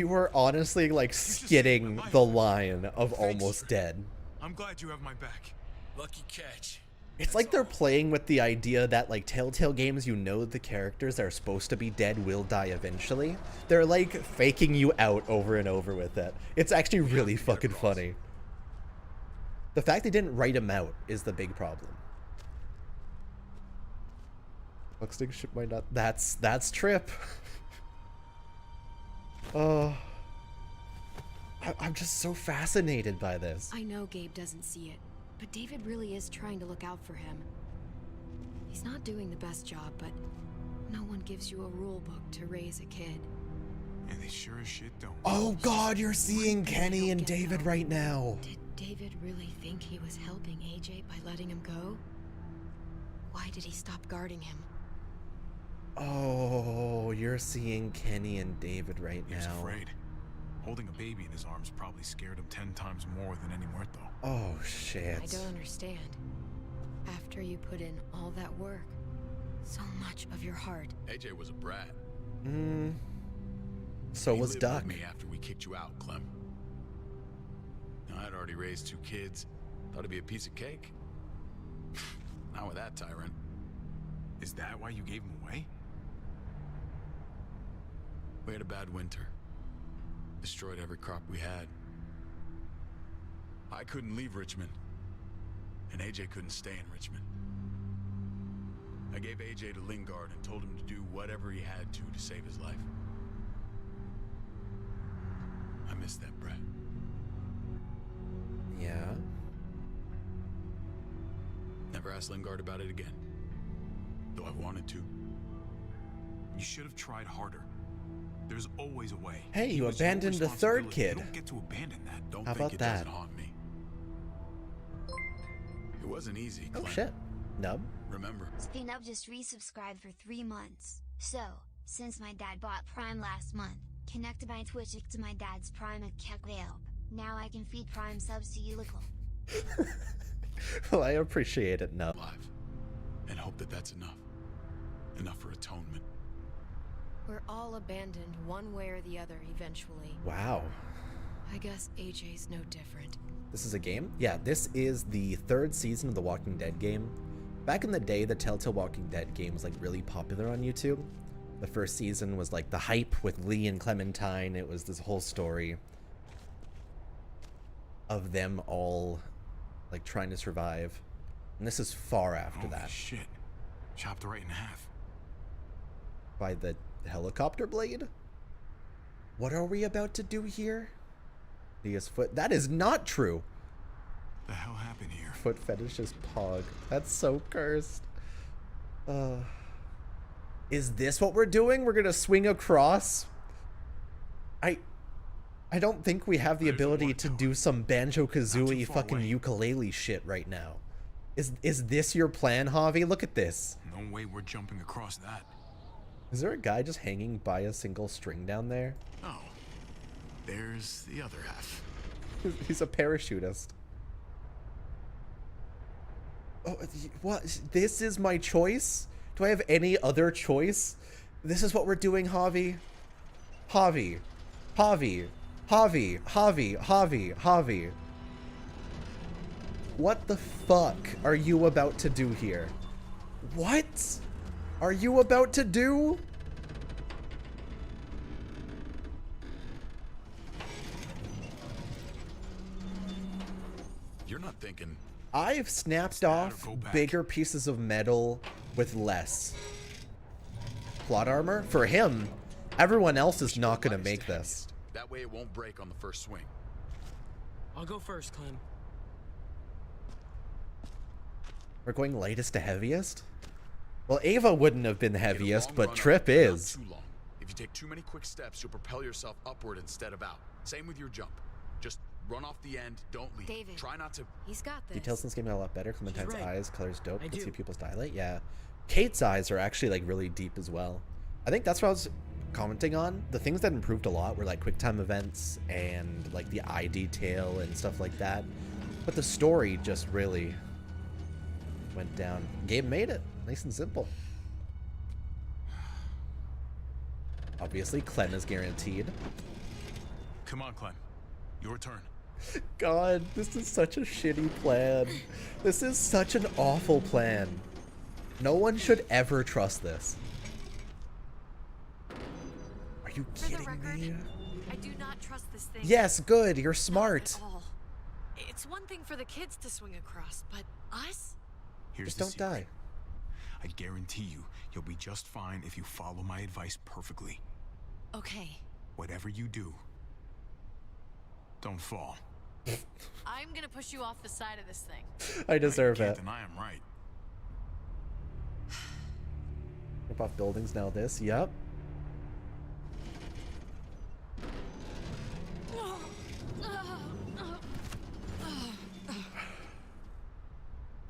were honestly like skidding the line of almost dead. I'm glad you have my back. Lucky catch. It's like they're playing with the idea that like Telltale games, you know the characters that are supposed to be dead will die eventually. They're like faking you out over and over with it. It's actually really fucking funny. The fact they didn't write him out is the big problem. Fuckstick ship might not. That's Trip. Oh, I'm just so fascinated by this. I know Gabe doesn't see it, but David really is trying to look out for him. He's not doing the best job, but no one gives you a rule book to raise a kid. And they sure as shit don't. Oh god, you're seeing Kenny and David right now. Did David really think he was helping AJ by letting him go? Why did he stop guarding him? Oh, you're seeing Kenny and David right now. He was afraid. Holding a baby in his arms probably scared him 10 times more than any muerto. Oh, shit. I don't understand. After you put in all that work, so much of your heart. AJ was a brat. So He was lived Duck. with me after we kicked you out, Clem. Now, I'd already raised 2 kids. Thought it'd be a piece of cake. Not with that tyrant. Is that why you gave him away? We had a bad winter. Destroyed every crop we had. I couldn't leave Richmond. And AJ couldn't stay in Richmond. I gave AJ to Lingard and told him to do whatever he had to save his life. I miss that brat. Yeah. Never asked Lingard about it again. Though I wanted to. You should have tried harder. There's always a way. Hey, you It was your abandoned the third responsibility. kid. You don't get to abandon that. Don't How think about it that? doesn't haunt me. It wasn't easy, Oh Clem. shit. Nub. Remember. Spinub just resubscribed for 3 months. So, since my dad bought Prime last month, connected my Twitch to my dad's Prime account. Now I can feed Prime subs to you little. Well, I appreciate it, Nub. Alive. And hope that that's enough. Enough for atonement. We're all abandoned one way or the other eventually. Wow. I guess AJ's no different. This is a game? Yeah, this is the 3rd season of the Walking Dead game. Back in the day, the Telltale Walking Dead game was like really popular on YouTube. The first season was like the hype with Lee and Clementine. It was this whole story of them all like trying to survive. And this is far after Holy that. Shit. Chopped right in half. By the helicopter blade? What are we about to do here? Leah's foot. That is not true. The hell happened here? Foot fetish is pog. That's so cursed. Is this what we're doing? We're gonna swing across? I don't think we have the ability to do some Banjo-Kazooie fucking ukulele shit right now. Is this your plan, Javi? Look at this. No way we're jumping across that. Is there a guy just hanging by a single string down there? Oh. There's the other half. He's a parachutist. Oh, what? This is my choice? Do I have any other choice? This is what we're doing, Javi? Javi. Javi. Javi. Javi. Javi. Javi. What the fuck are you about to do here? What are you about to do? You're not thinking. I've snapped off bigger pieces of metal with less plot armor. For him, everyone else is not going to make this. That way it won't break on the first swing. I'll go first, Clem. We're going lightest to heaviest? Well, Ava wouldn't have been the Get a heaviest, long but run Trip up, but not is. too long. If you take too many quick steps, you'll propel yourself upward instead of out. Same with your jump. Just Run off the end. Don't leave. David. Try not to. He's got this. Details in this game are a lot better. Clementine's right. eyes, colors dope. I Can see do. pupils dilate. Yeah. Kate's eyes are actually like really deep as well. I think that's what I was commenting on. The things that improved a lot were like quick time events and like the eye detail and stuff like that. But the story just really went down. Gabe made it. Nice and simple. Obviously, Clem is guaranteed. Come on, Clem. Your turn. God, this is such a shitty plan. This is such an awful plan. No one should ever trust this. Are you For the kidding record, me? I do not trust this thing. Yes, good. You're smart. At all. It's one thing for the kids to swing across, but us? Here's Just the don't die. secret. I guarantee you'll be just fine if you follow my advice perfectly. Okay. Whatever you do, don't fall. I'm gonna push you off the side of this thing. I deserve you it. can't deny I'm right. Rip off buildings now. This. Yep.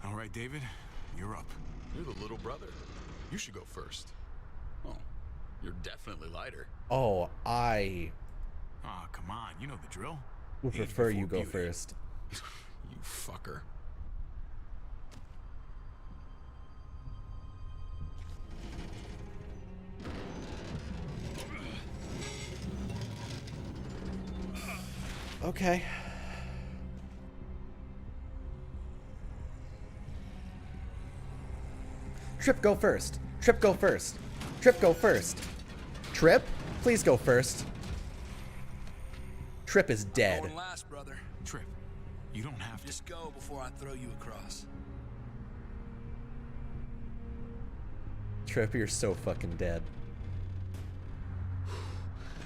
All right, David, you're up. You're the little brother. You should go first. Oh, you're definitely lighter. Oh, I Ah, come on, you know the drill. would Age prefer you before go beauty. first. You fucker. Okay. Trip, go first. Trip, go first. Trip, go first. Trip, please go first. Trip is dead. Going last, brother. Trip, you don't have to. Just go before I throw you across. Trip, you're so fucking dead. You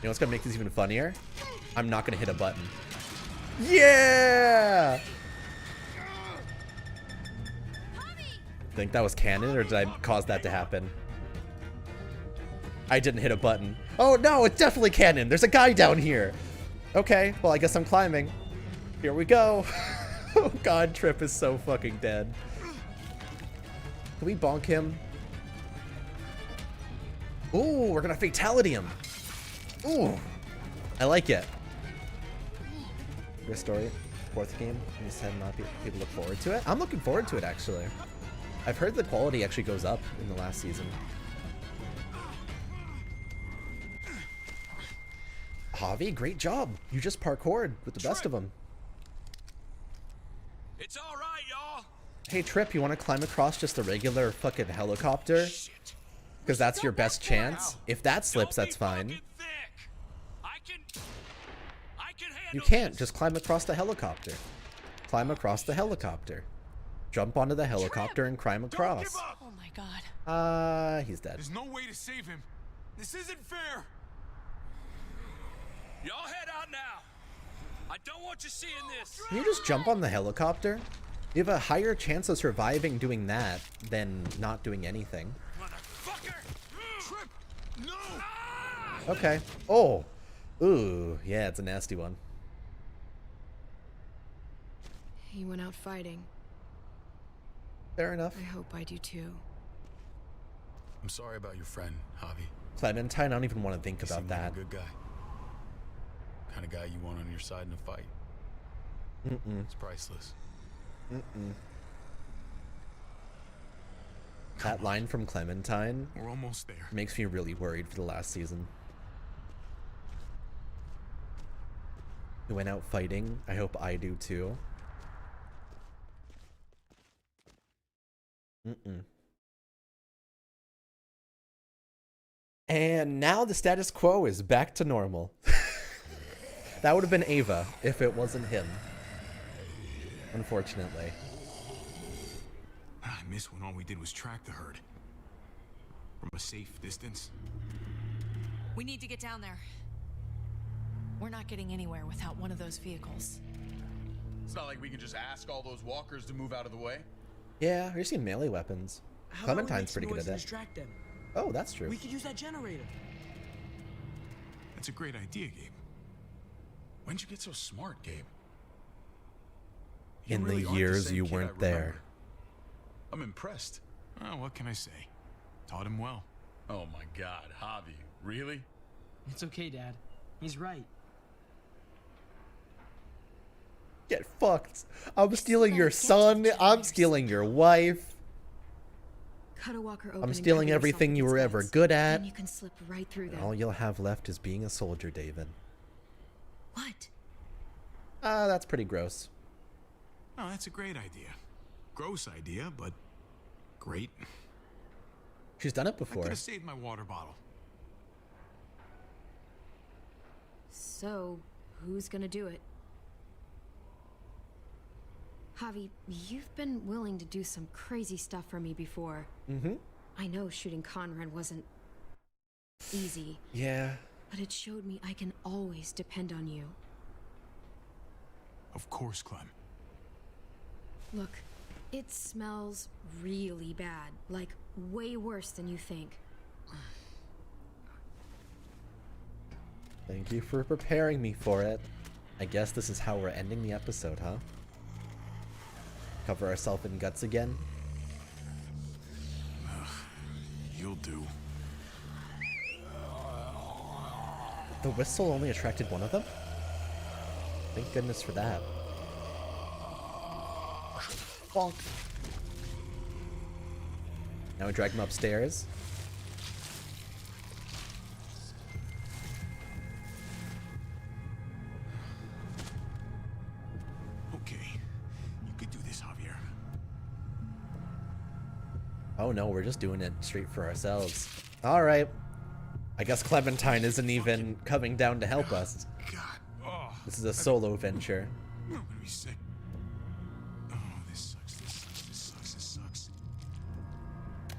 know what's gonna make this even funnier? I'm not gonna hit a button. Yeah! Think that was canon, or did I cause that to happen? I didn't hit a button. Oh no, it's definitely canon. There's a guy down here. Okay, well I guess I'm climbing. Here we go. Oh god, Trip is so fucking dead. Can we bonk him? Ooh, we're gonna fatality him. Ooh, I like it. Your story, fourth game, you said not people look forward to it. I'm looking forward to it actually. I've heard the quality actually goes up in the last season. Javi, great job. You just parkoured with the best of them. It's all right, y'all. Hey Trip, you want to climb across just a regular fucking helicopter? Because that's your best chance. If that slips, that's fine. You can't. Just climb across the helicopter. Climb across the helicopter. Jump onto the helicopter and climb across. Oh my god. He's dead. There's no way to save him. This isn't fair. Y'all head out now. I don't want you seeing this. Can you just jump on the helicopter? You have a higher chance of surviving doing that than not doing anything. Motherfucker! Trip, no! Okay. Oh. Ooh. Yeah, it's a nasty one. He went out fighting. Fair enough. I hope I do too. I'm sorry about your friend, Javi. Clementine, I don't even want to think He about seemed like that. a good guy. Kind of guy you want on your side in a fight. Mm-mm. It's priceless. Mm-mm. That line from Clementine We're almost there. makes me really worried for the last season. He went out fighting. I hope I do too. Mm-mm. And now the status quo is back to normal. That would have been Ava if it wasn't him. Unfortunately. I miss when all we did was track the herd. From a safe distance. We need to get down there. We're not getting anywhere without one of those vehicles. It's not like we can just ask all those walkers to move out of the way. Yeah, you're seeing melee weapons. How about we Clementine's make some pretty good noise at and it. distract them? Oh, that's true. We could use that generator. That's a great idea, Gabe. When'd you get so smart, Gabe? in really the aren't years same you kid I weren't there. remember. I'm impressed. Oh, what can I say? Taught him well. Oh my God, Javi, really? It's okay, Dad. He's right. Get fucked. I'm stealing your son. I'm stealing your wife. Cut a walker open I'm and stealing cover yourself everything with you its were ever guts. good at. Then you can slip right through And them. all you'll have left is being a soldier, David. What? That's pretty gross. Oh, that's a great idea. Gross idea, but great. She's done it I before. could have saved my water bottle. So, who's gonna do it? Javi, you've been willing to do some crazy stuff for me before. Mm-hmm. I know shooting Conrad wasn't easy. Yeah. But it showed me I can always depend on you. Of course, Clem. Look, it smells really bad. Like, way worse than you think. Thank you for preparing me for it. I guess this is how we're ending the episode, huh? Cover ourselves in guts again? You'll do. The whistle only attracted one of them? Thank goodness for that. Bonk. Now we drag him upstairs. Okay. You could do this, Javier. Oh no, we're just doing it straight for ourselves. Alright. I guess Clementine isn't even coming down to help us. God. Oh, This is a solo venture. I'm gonna be sick. Oh, this sucks, this sucks, this sucks, this sucks.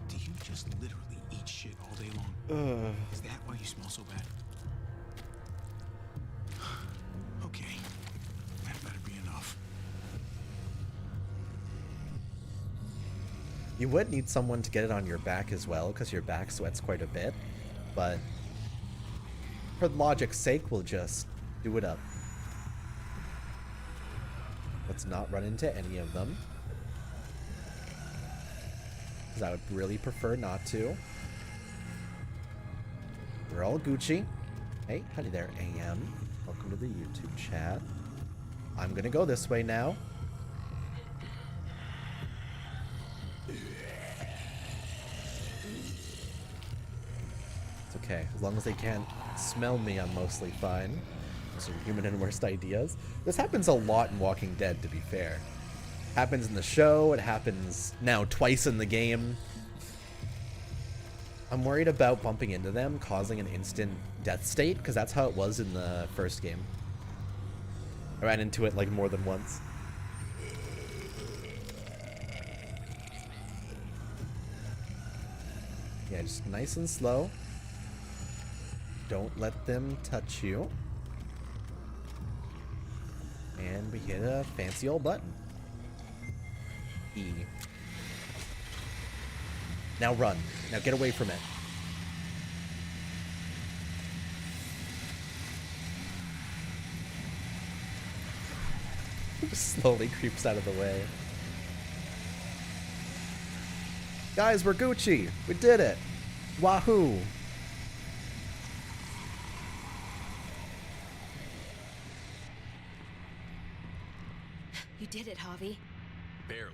Do you just literally eat shit all day long? Is that why you smell so bad? Okay. That better be enough. You would need someone to get it on your back as well, because your back sweats quite a bit. But for logic's sake, we'll just do it up. Let's not run into any of them, because I would really prefer not to. We're all Gucci. Hey, howdy there, AM. Welcome to the YouTube chat. I'm gonna go this way now. It's okay. As long as they can't smell me, I'm mostly fine. Those are human and worst ideas. This happens a lot in Walking Dead, to be fair. Happens in the show, it happens now twice in the game. I'm worried about bumping into them, causing an instant death state, because that's how it was in the first game. I ran into it like more than once. Yeah, just nice and slow. Don't let them touch you. And we hit a fancy old button. E. Now run. Now get away from it. Slowly creeps out of the way. Guys, we're Gucci. We did it. Wahoo. You did it, Javi. Barely.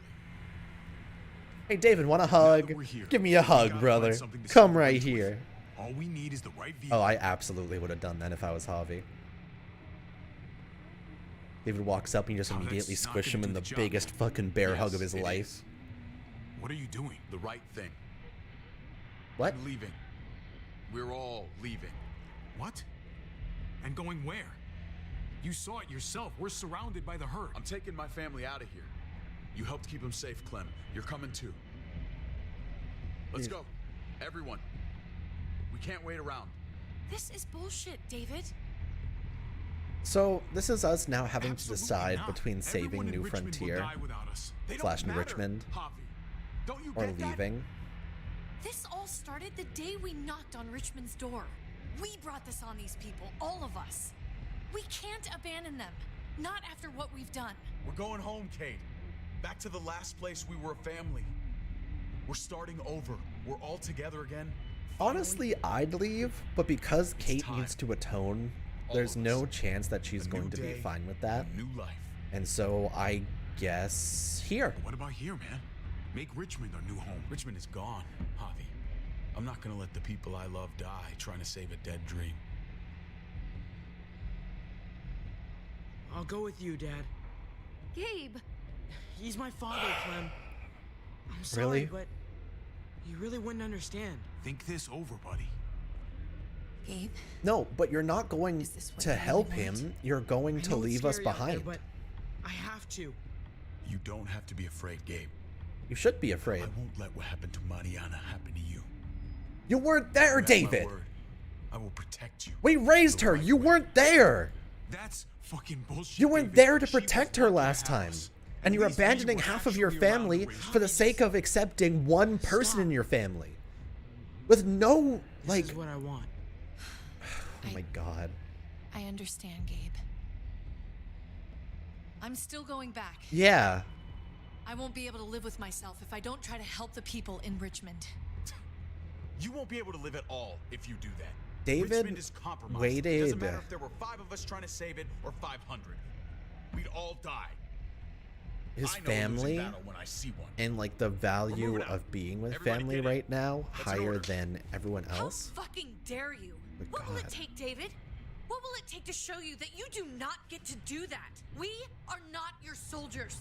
Hey, David, want a hug? Give me a hug, brother. Come right here. All we need is the right vehicle. Oh, I absolutely would have done that if I was Javi. David walks up and you just immediately squish him in the biggest fucking bear hug of his life. What are you doing? The right thing. What? I'm leaving. We're all leaving. What? And going where? You saw it yourself. We're surrounded by the herd. I'm taking my family out of here. You helped keep them safe, Clem. You're coming too. Let's go. Everyone. We can't wait around. This is bullshit, David. So, this is us now having to decide not. between saving Everyone in New Richmond will Frontier die without us. They don't slash New matter, Richmond Javi. Don't you or get that? leaving. This all started the day we knocked on Richmond's door. We brought this on these people, all of us. We can't abandon them. Not after what we've done. We're going home, Kate. Back to the last place we were a family. We're starting over. We're all together again. Honestly, I'd leave, but because Kate needs to atone, there's no chance that she's going to be fine with that. New life. And so I guess here. What about here, man? Make Richmond our new home. Richmond is gone, Javi. I'm not gonna let the people I love die trying to save a dead dream. I'll go with you, Dad. Gabe! He's my father, Clem. I'm sorry, Really? but you really wouldn't understand. Think this over, buddy. Gabe? No, but you're not going Is this what to you help really want? him. You're going I to know it's leave us scary out there, behind. but I have to. You don't have to be afraid, Gabe. You should be afraid. I won't let what happened to Mariana happen to you. You weren't there, You have my David. word. I will protect you. We raised the her. right You way. weren't there. That's fucking bullshit. You weren't David. there to She was protect her lucky to last have time. us. And At you're least we abandoning were half of your actually around family to raise for the us. sake of accepting one person in your family. With no, like... This is what I want. Oh my god. I understand, Gabe. I'm still going back. Yeah. I won't be able to live with myself if I don't try to help the people in Richmond. You won't be able to live at all if you do that. David Richmond is compromised. waited. Doesn't matter if there were 5 of us trying to save it or 500. We'd all die. His I know a losing family battle when I see one. and like the value moving out. of being with Everybody family get in. right now What's in higher order? than everyone How else. fucking dare you? My What will it God. take, David? What will it take to show you that you do not get to do that? We are not your soldiers.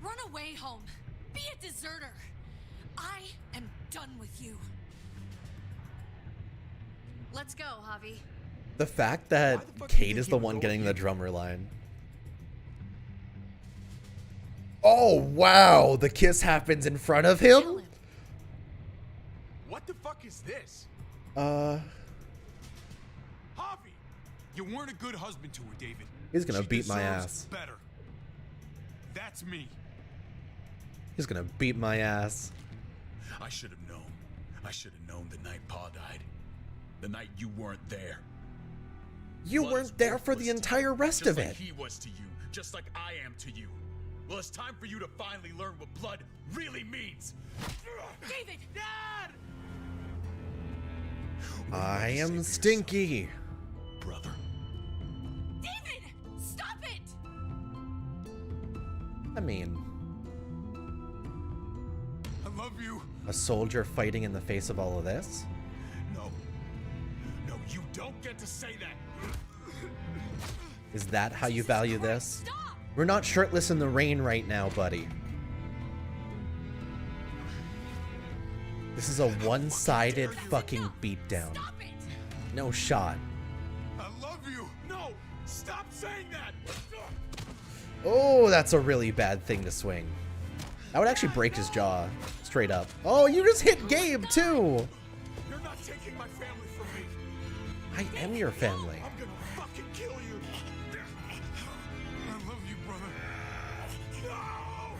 Run away home. Be a deserter. I am done with you. Let's go, Javi. The fact that Why the fuck do you Kate think is he the would one go getting with the you? drummer line. Oh wow, the kiss happens in front of Kill him? him. What the fuck is this? Javi, you weren't a good husband to her, David. He's gonna She beat my deserves ass. Better. That's me. He's gonna beat my ass. I should have known. I should have known the night Pa died. The night you weren't there. You Blood is weren't there for worthless the to you, entire rest just of like it. he was to you, just like I am to you. Well, it's time for you to finally learn what blood really means. David! Dad! I am stinky. Brother. David! Stop it! I mean, I love you. a soldier fighting in the face of all of this? No. No, you don't get to say that. Is that how you value this? Stop! We're not shirtless in the rain right now, buddy. This is a one-sided fucking beatdown. Stop it! No shot. I love you. No, stop saying that. Oh, that's a really bad thing to swing. That would actually break his jaw, straight up. Oh, you just hit Gabe, too! You're not taking my family from me. I am your family. I'm gonna fucking kill you. I love you, brother. No!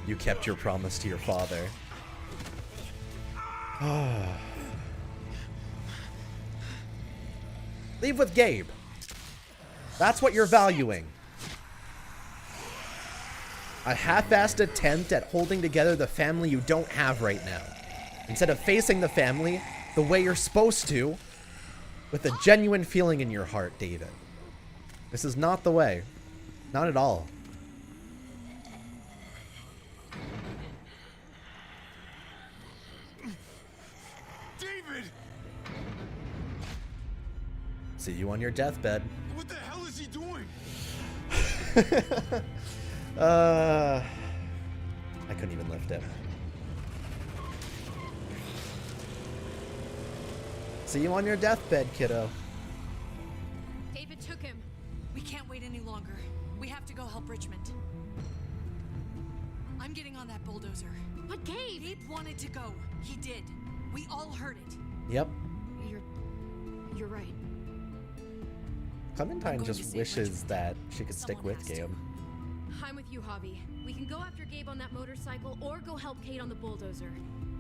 You kept your promise to your father. Leave with Gabe. That's what you're valuing. A half-assed attempt at holding together the family you don't have right now. Instead of facing the family the way you're supposed to, with a genuine feeling in your heart, David. This is not the way. Not at all. David! See you on your deathbed. What the hell is he doing? I couldn't even lift it. See you on your deathbed, kiddo. David took him. We can't wait any longer. We have to go help Richmond. I'm getting on that bulldozer. But Gabe! Gabe wanted to go. He did. We all heard it. Yep. You're right. Clementine going to just save wishes Richmond. that she could stick Someone with has to. Gabe. I'm with you, Javi. We can go after Gabe on that motorcycle or go help Kate on the bulldozer.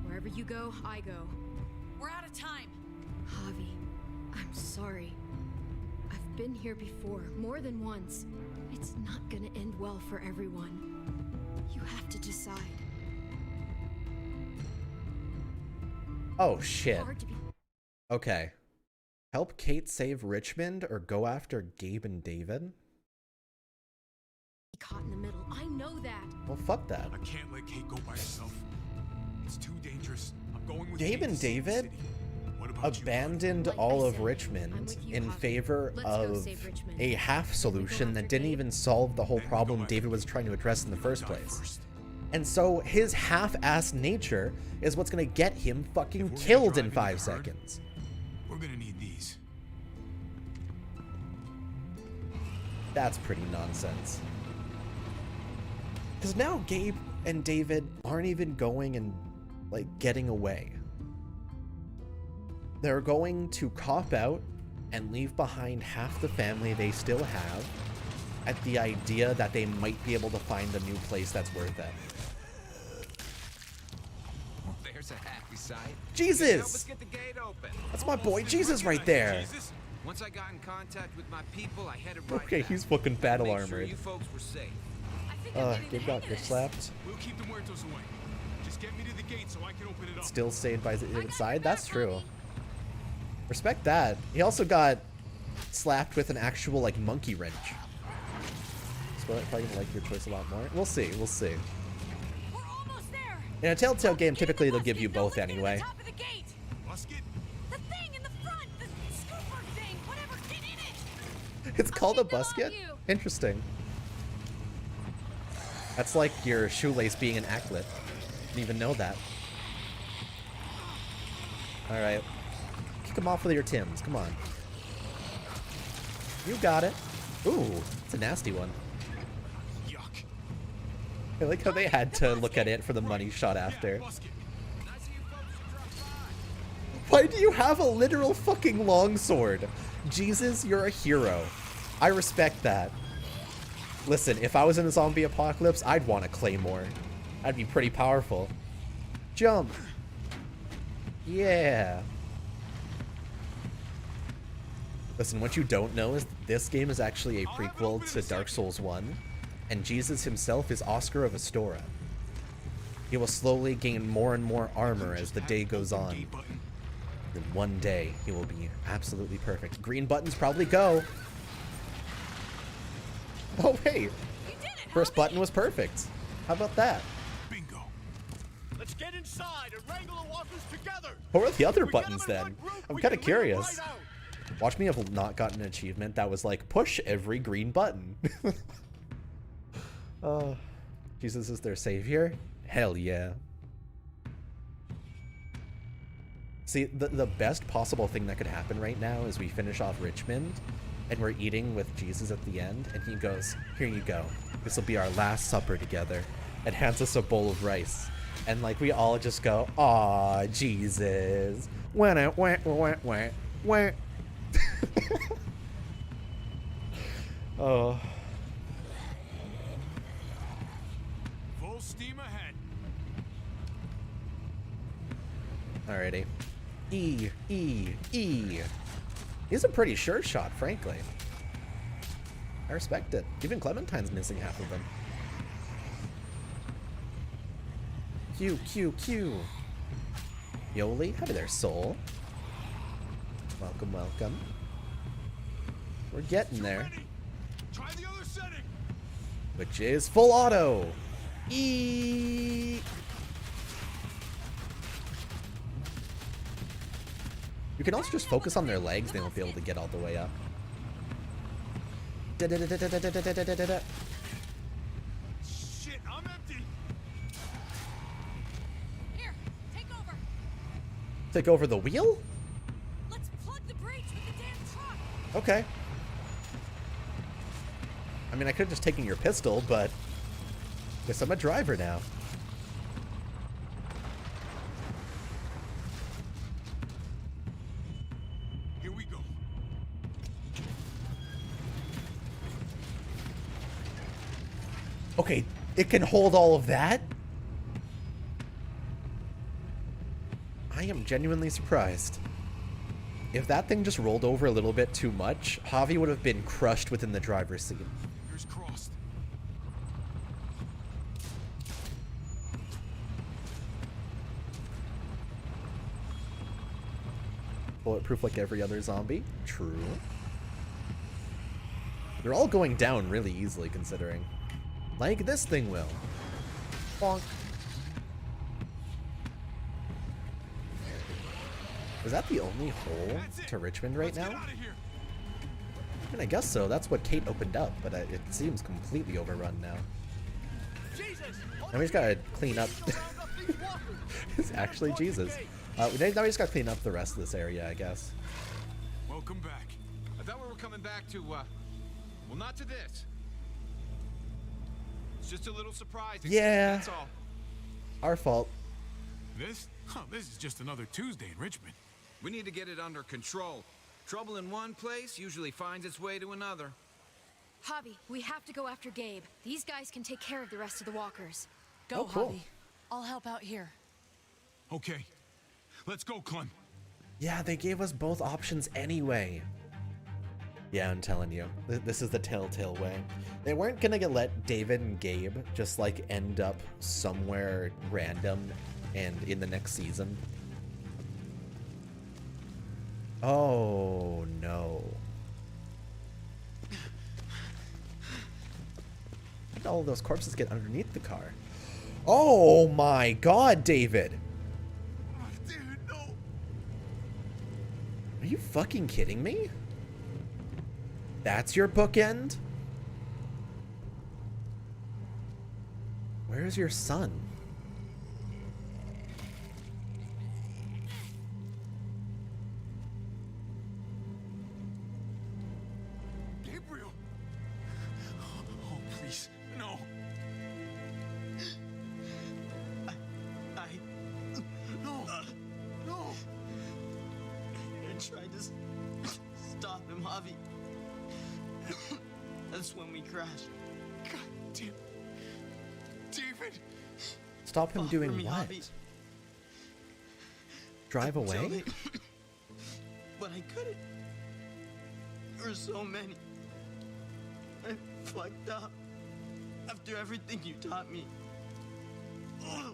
Wherever you go, I go. We're out of time. Javi, I'm sorry. I've been here before, more than once. It's not gonna end well for everyone. You have to decide. Oh, shit. Hard to be Okay. Help Kate save Richmond or go after Gabe and David? caught in the middle. I know that. Well, fuck that. I can't let Kate go by herself. It's too dangerous. I'm going with Gabe Kate and to save the David city. What about abandoned Like all I of said, I'm Richmond with you, in Javi. favor Let's go of save Richmond. a half solution that didn't even solve the whole problem David was trying to address in the first place. And so his half-assed nature is what's going to get him fucking If we're gonna killed drive in into 5 the herd, seconds. We're gonna need these. That's pretty nonsense. Because now Gabe and David aren't even going and, like, getting away. They're going to cop out and leave behind half the family they still have at the idea that they might be able to find a new place that's worth it. There's a happy sight. Jesus! Help us get the gate open. That's my boy Jesus right there. Once I got in contact with my people, I headed right Okay, back. he's fucking battle Make sure armored. you folks were safe. Gabe got bitch slapped. We'll keep the muertos away. Just get me to the gate so I can open it up. Still stayed by the side. That's true. Respect that. He also got slapped with an actual, like, monkey wrench. So I'm probably gonna like your choice a lot more. We'll see. We'll see. We're almost there. In a Telltale game, typically they'll give you both anyway. Top of the gate. Musket? The thing in the front, the scooper thing, whatever, get in it. It's called a busket? Interesting. That's like your shoelace being an anklet. Didn't even know that. Alright. Kick him off with your Tims. Come on. You got it. Ooh, it's a nasty one. Yuck. I like how they had to look at it for the money shot after. Why do you have a literal fucking longsword? Jesus, you're a hero. I respect that. Listen, if I was in a zombie apocalypse, I'd want a claymore. That'd be pretty powerful. Jump. Yeah. Listen, what you don't know is that this game is actually a prequel to Dark Souls 1, and Jesus himself is Oscar of Astora. He will slowly gain more and more armor as the day goes on. And one day, he will be absolutely perfect. Green buttons probably go. Oh, hey. First button was perfect. How about that? Bingo. Let's get inside and wrangle the walkers together. What were the other buttons then? I'm kind of curious. Watch me have not gotten an achievement that was like, push every green button. Jesus is their savior? Hell yeah. See, the best possible thing that could happen right now is we finish off Richmond, and we're eating with Jesus at the end, and he goes, here you go. This will be our last supper together, and hands us a bowl of rice. And like, we all just go, aw, Jesus. Wah, wah, wah, wah, wah. Oh. Full steam ahead. Alrighty. E. He's a pretty sure shot, frankly. I respect it. Even Clementine's missing half of them. Q. Yoli, howdy there, soul. Welcome, welcome. We're getting there. Try the other setting. Which is full auto. E. You can also just focus on their legs, they won't be able to get all the way up. Shit, I'm empty. Here, take over. Take over the wheel? Let's plug the brakes with the damn truck. Okay. I mean, I could have just taken your pistol, but guess I'm a driver now. Here we go. Okay, it can hold all of that? I am genuinely surprised. if that thing just rolled over a little bit too much, Javi would have been crushed within the driver's seat. Here's crossed. Bulletproof like every other zombie. True. They're all going down really easily considering. Like this thing will. Bonk. Is that the only hole to Richmond right now? I mean, I guess so. That's what Kate opened up, but it seems completely overrun now. Now we just gotta clean up. It's actually Jesus. Now we just gotta clean up the rest of this area, I guess. Welcome back. I thought we were coming back to, well, not to this. It's just a little surprising. Yeah. That's all. Our fault. This? Huh, this is just another Tuesday in Richmond. We need to get it under control. Trouble in one place usually finds its way to another. Javi, we have to go after Gabe. These guys can take care of the rest of the walkers. Go, Oh, cool. Javi. I'll help out here. Okay. Let's go, Clem. Yeah, they gave us both options anyway. Yeah, I'm telling you. This is the telltale way. They weren't gonna let David and Gabe just like end up somewhere random and in the next season. Oh no. How did all of those corpses get underneath the car? Oh my god, David! Dude, no. Are you fucking kidding me? That's your bookend? Where's your son? Gabriel. Oh, please, no. No. No. I tried to stop him, Javi. That's when we crashed. God damn. David. Stop him Offer doing me, what? Javi. Drive Until away? they- But I couldn't. There were so many. I fucked up. After everything you taught me. Oh,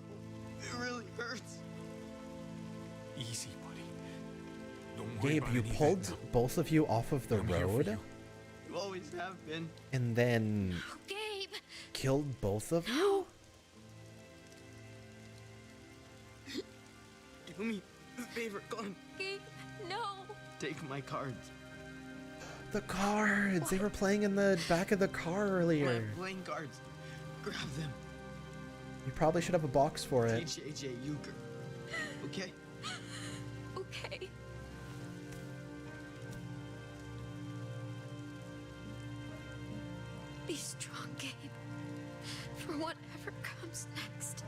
it really hurts. Easy, buddy. Don't worry Gabe, about you any of pulled that now. both of you off of the I'm here for road you. You always have been. and then Gabe! killed both of you? Do me a favor, Glenn. Gabe, no! Take my cards. The cards! They were playing in the back of the car My earlier. playing cards. Grab them. You probably should have a box for it. HJJ Euchre. Okay? Okay. Be strong, Gabe. For whatever comes next.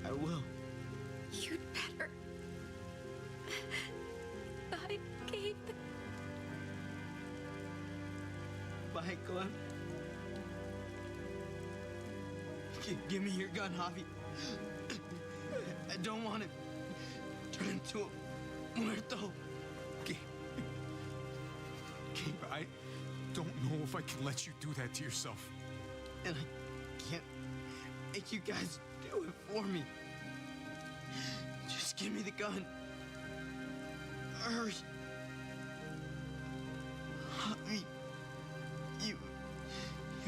I will. You'd better. Bye, Gabe. Bye, Clem. Give me your gun, Javi. I don't want to turn into a muerto. Gabe, I don't know if I can let you do that to yourself. And I can't make you guys do it for me. Just give me the gun. Hurry. Javi, you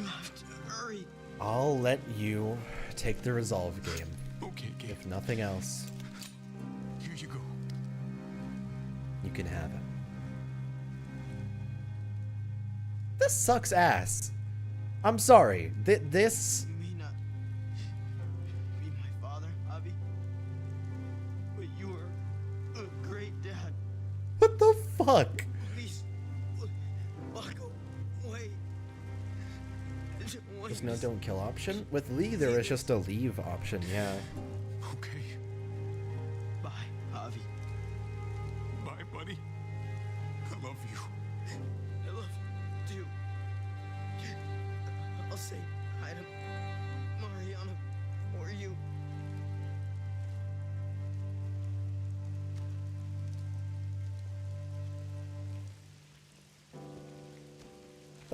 have to hurry. I'll let you take the resolve game. Okay, Gabe. If nothing else, Here you go. you can have it. This sucks ass. I'm sorry. This... You may not be my father, Javi, but you are a great dad. What the fuck? Please, walk away. There's no don't kill option? With Lee, there was just a leave option, yeah. Okay. Bye, Javi. Bye, buddy. I love you. I love you too. I'll say hi to Mariana for you.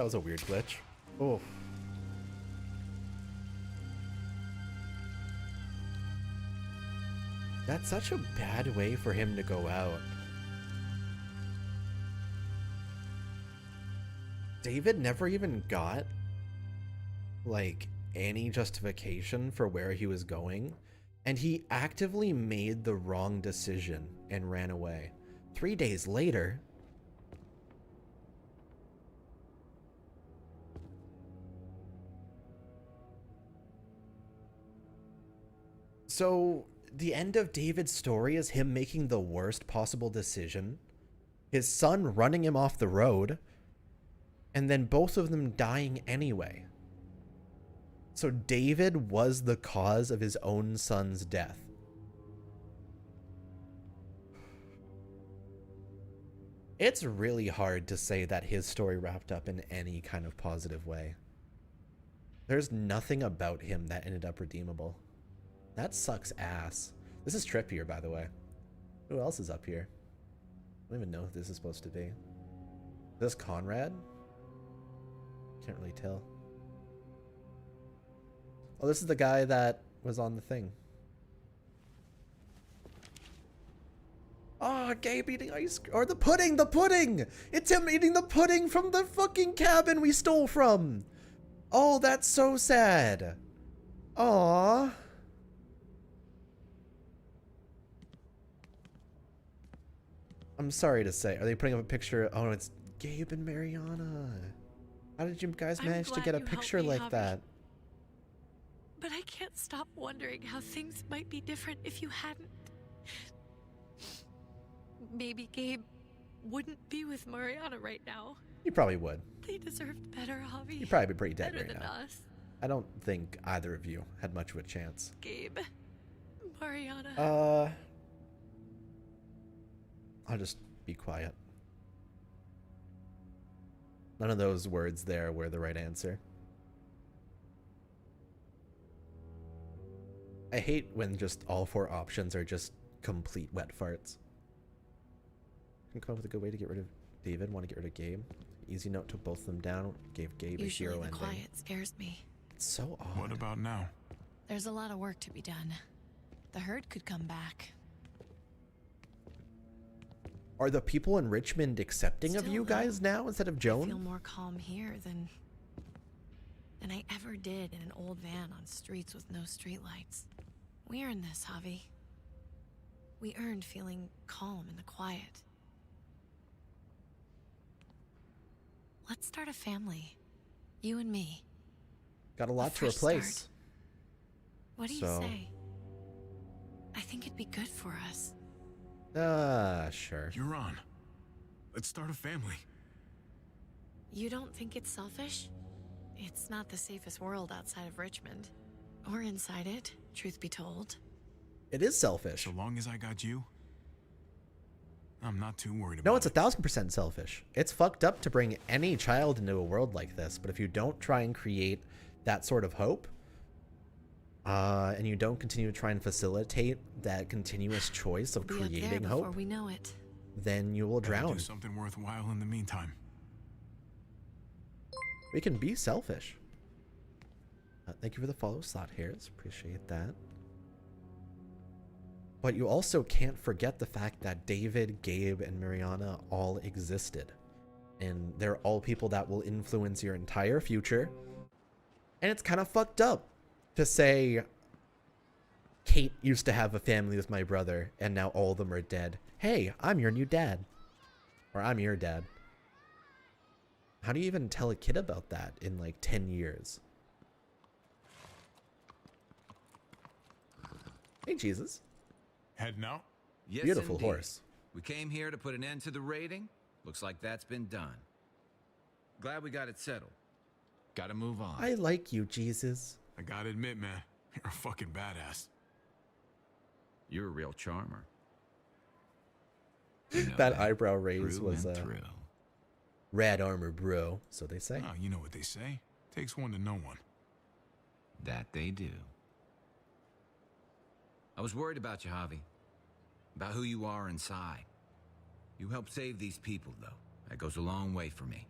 That was a weird glitch. Oh. That's such a bad way for him to go out. David never even got, like, any justification for where he was going, and he actively made the wrong decision and ran away. 3 days later... So, the end of David's story is him making the worst possible decision, his son running him off the road, and then both of them dying anyway. So David was the cause of his own son's death. It's really hard to say that his story wrapped up in any kind of positive way. There's nothing about him that ended up redeemable. That sucks ass. This is trippier, by the way. Who else is up here? I don't even know who this is supposed to be. Is this Conrad? Can't really tell. Oh, this is the guy that was on the thing. Oh, Gabe eating ice cream. Or the pudding! The pudding! It's him eating the pudding from the fucking cabin we stole from! Oh, that's so sad. Aww. I'm sorry to say. Are they putting up a picture? Oh, it's Gabe and Mariana. How did you guys manage to get a picture like that? But I can't stop wondering how things might be different if you hadn't. Maybe Gabe wouldn't be with Mariana right now. You probably would. They deserved better, Javi. You'd probably be pretty dead better right than now. Us. I don't think either of you had much of a chance. Gabe, Mariana. I'll just be quiet. None of those words there were the right answer. I hate when just all four options are just complete wet farts. Can come up with a good way to get rid of David. Want to get rid of Gabe. Easy note took both of them down. Gave Gabe a hero ending. Quiet scares me. It's so odd. What about now? There's a lot of work to be done. The herd could come back. Are the people in Richmond accepting of you guys now instead of Joan? I feel more calm here than I ever did in an old van on streets with no streetlights. We earned this, Javi. We earned feeling calm in the quiet. Let's start a family. You and me. Got a lot to fresh replace. Start. What do you say? I think it'd be good for us. Sure. You're on. Let's start a family. You don't think it's selfish? It's not the safest world outside of Richmond. Or inside it, truth be told. It is selfish. So long as I got you, I'm not too worried about No, it's 1,000% selfish. It's fucked up to bring any child into a world like this, but if you don't try and create that sort of hope, and you don't continue to try and facilitate that continuous choice of creating hope, before we know it, then you will drown. Do something worthwhile in the meantime. We can be selfish. Thank you for the follow, Slot Hairs. Appreciate that. But you also can't forget the fact that David, Gabe, and Mariana all existed. And they're all people that will influence your entire future. And it's kind of fucked up to say, Kate used to have a family with my brother, and now all of them are dead. Hey, I'm your new dad. Or I'm your dad. How do you even tell a kid about that in like 10 years? Hey, Jesus. Heading out? Yes, beautiful indeed. horse. We came here to put an end to the raiding. Looks like that's been done. Glad we got it settled. Gotta move on. I like you, Jesus. I gotta admit, man, you're a fucking badass. You're a real charmer. That eyebrow raise Through was and through. Rad armor, bro. So they say. Oh, you know what they say. Takes one to know one. That they do. I was worried about you, Javi. About who you are inside. You helped save these people, though. That goes a long way for me.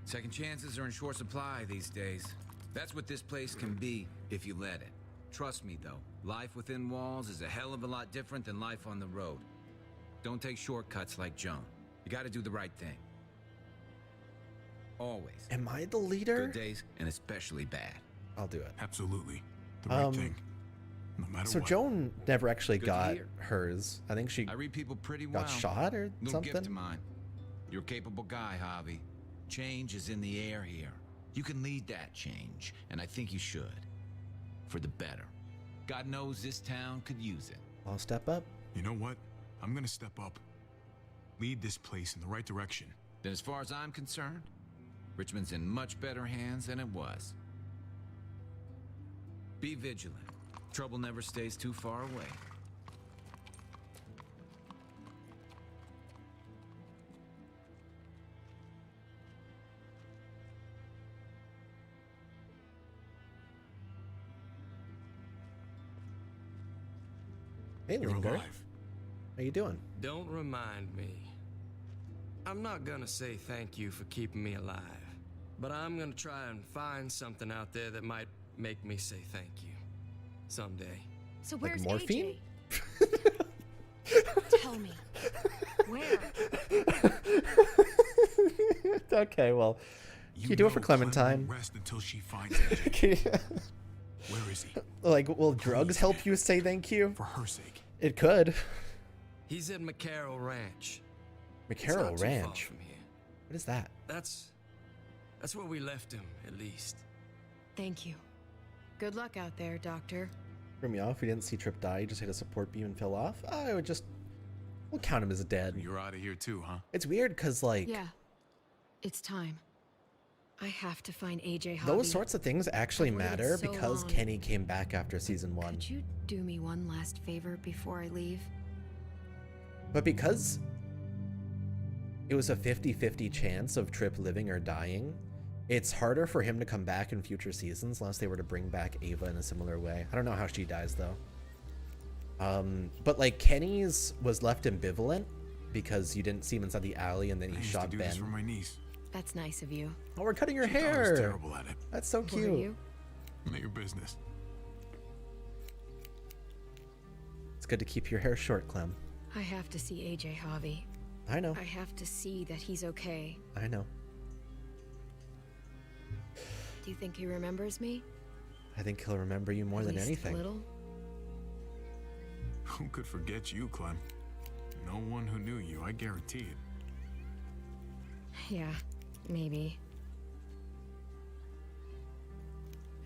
Second chances are in short supply these days. That's what this place can be if you let it. Trust me, though, life within walls is a hell of a lot different than life on the road. Don't take shortcuts like Joan. You gotta do the right thing. Always. Am I the leader? Good days, and especially bad. I'll do it. Absolutely. The right thing. No matter So what. Joan never actually Good to got hear. hers. I think she I read people pretty well. got shot or No something. gift of mine. You're a capable guy, Javi. Change is in the air here. You can lead that change, and I think you should. For the better. God knows this town could use it. I'll step up. You know what? I'm gonna step up. Lead this place in the right direction. Then as far as I'm concerned, Richmond's in much better hands than it was. Be vigilant. Trouble never stays too far away. Hey, You're Linger. alive. How you doing? Don't remind me. I'm not gonna say thank you for keeping me alive, but I'm gonna try and find something out there that might make me say thank you. Someday. So Like where's morphine? AJ? Tell me. Where? Okay, well, you do it for know Clem Clementine. won't rest until she finds AJ. Where is he? Like, will drugs help you say thank you? For her sake. It could. He's at McCarroll Ranch. It's McCarroll not too far Ranch. from here. What is that? That's where we left him, at least. Thank you. Good luck out there, Doctor. Threw me off. We didn't see Trip die. He just hit a support beam and fell off. I would just... We'll count him as dead. You're out of here too, huh? It's weird because, like... Yeah. It's time. I have to find AJ Hobby. Those sorts of things actually I've waited matter so because long. Kenny came back after season 1. Could you do me one last favor before I leave? But because it was a 50-50 chance of Trip living or dying, it's harder for him to come back in future seasons unless they were to bring back Ava in a similar way. I don't know how she dies though. But like Kenny's was left ambivalent because you didn't see him inside the alley and then he I used shot to do Ben. this for my niece. That's nice of you. Oh, we're cutting your She thought I was hair. terrible at it. That's so Were cute. you? None of your business. It's good to keep your hair short, Clem. I have to see AJ Hobby. I know. I have to see that he's okay. I know. Do you think he remembers me? I think he'll remember you more At than least anything. A little? Who could forget you, Clem? No one who knew you, I guarantee it. Yeah, maybe.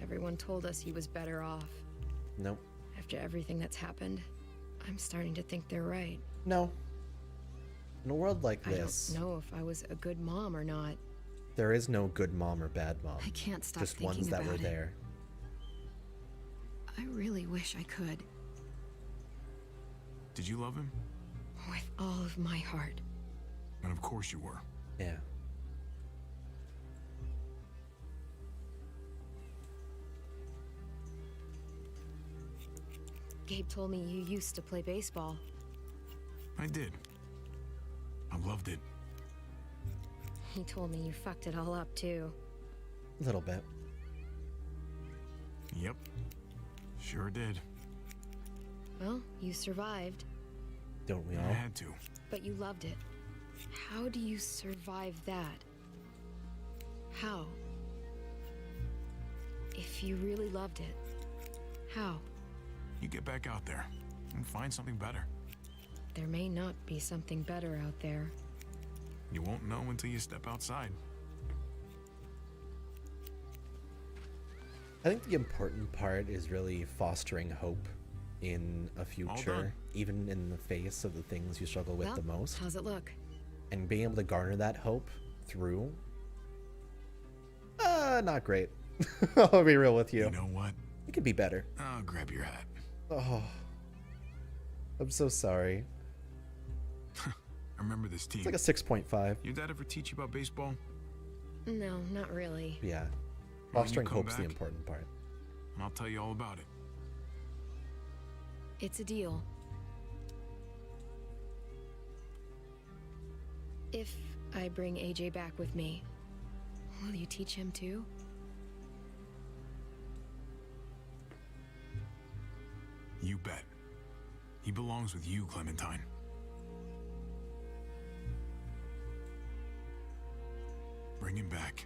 Everyone told us he was better off. Nope. After everything that's happened, I'm starting to think they're right. No. In a world like I this, don't know if I was a good mom or not. there is no good mom or bad mom. I can't stop Just thinking ones that were about it. there. I really wish I could. Did you love him? With all of my heart. And of course you were. Yeah. Gabe told me you used to play baseball. I did. I loved it. He told me you fucked it all up too. A little bit. Yep. Sure did. Well, you survived, Don't we I all? had to. but you loved it. How do you survive that? How? If you really loved it, how? You get back out there and find something better. There may not be something better out there. You won't know until you step outside. I think the important part is really fostering hope in a future, even in the face of the things you struggle with Well, the most. how's it look? And being able to garner that hope through... not great. I'll be real with you. You know what? It could be better. I'll grab your hat. Oh. I'm so sorry. I remember this team. It's like a 6.5. Your dad ever teach you about baseball? No, not really. Yeah. When you Fostering come hope's the back, important part. and I'll tell you all about it. It's a deal. If I bring AJ back with me, Will you teach him too? You bet. He belongs with you, Clementine. Bring him back.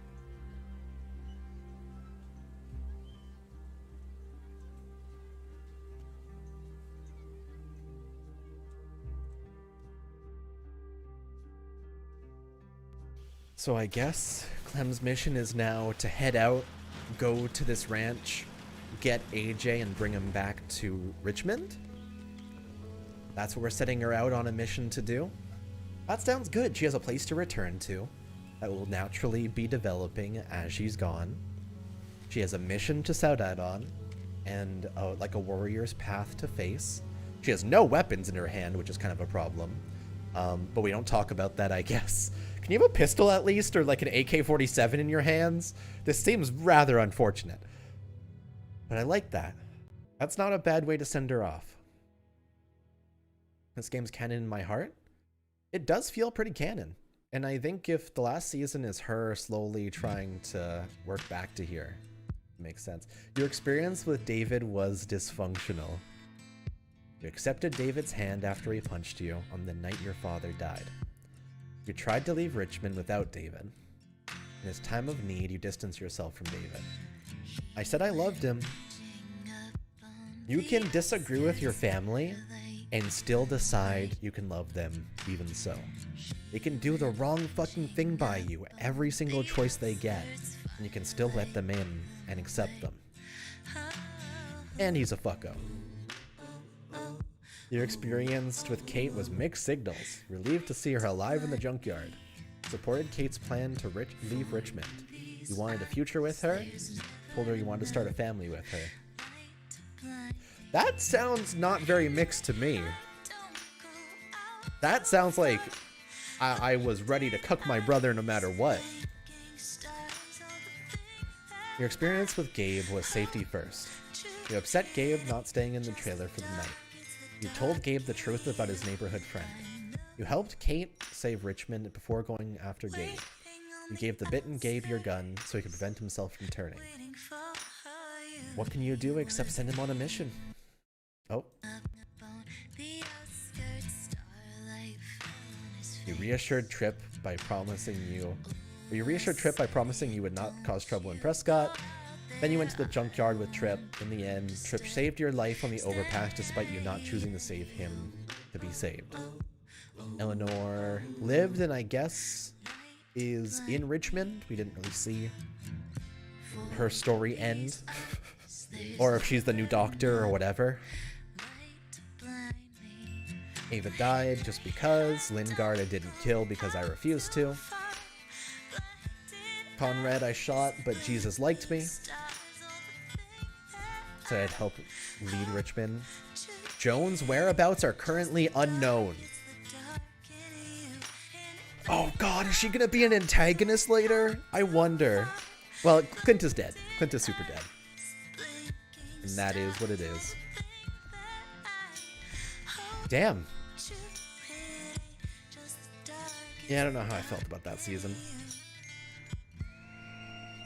So I guess Clem's mission is now to head out, go to this ranch, get AJ and bring him back to Richmond? That's what we're setting her out on a mission to do? That sounds good. She has a place to return to that will naturally be developing as she's gone. She has a mission to set out on and like a warrior's path to face. She has no weapons in her hand, which is kind of a problem. But we don't talk about that, I guess. Can you have a pistol at least, or like an AK-47 in your hands? This seems rather unfortunate. But I like that. That's not a bad way to send her off. This game's canon in my heart. It does feel pretty canon. And I think if the last season is her slowly trying to work back to here, it makes sense. Your experience with David was dysfunctional. You accepted David's hand after he punched you on the night your father died. You tried to leave Richmond without David. In his time of need, you distanced yourself from David. I said I loved him. You can disagree with your family and still decide you can love them even so. They can do the wrong fucking thing by you every single choice they get, and you can still let them in and accept them. And he's a fucko. Your experience with Kate was mixed signals. Relieved to see her alive in the junkyard. Supported Kate's plan to leave Richmond. You wanted a future with her. Told her you wanted to start a family with her. That sounds not very mixed to me. That sounds like I was ready to cuck my brother no matter what. Your experience with Gabe was safety first. You upset Gabe not staying in the trailer for the night. You told Gabe the truth about his neighborhood friend. You helped Kate save Richmond before going after Gabe. You gave the bitten Gabe your gun so he could prevent himself from turning. What can you do except send him on a mission? Oh. You reassured Tripp by promising you would not cause trouble in Prescott. Then you went to the junkyard with Tripp. In the end, Tripp saved your life on the overpass despite you not choosing to save him to be saved. Eleanor lived and I guess is in Richmond. We didn't really see her story end. Or if she's the new doctor or whatever. Ava died just because. Lingard I didn't kill because I refused to. Conrad I shot, but Jesus liked me. So I'd help lead Richmond. Joan's whereabouts are currently unknown. Oh god, is she gonna be an antagonist later? I wonder. Well, Clint is dead. Clint is super dead. And that is what it is. Damn. Yeah, I don't know how I felt about that season.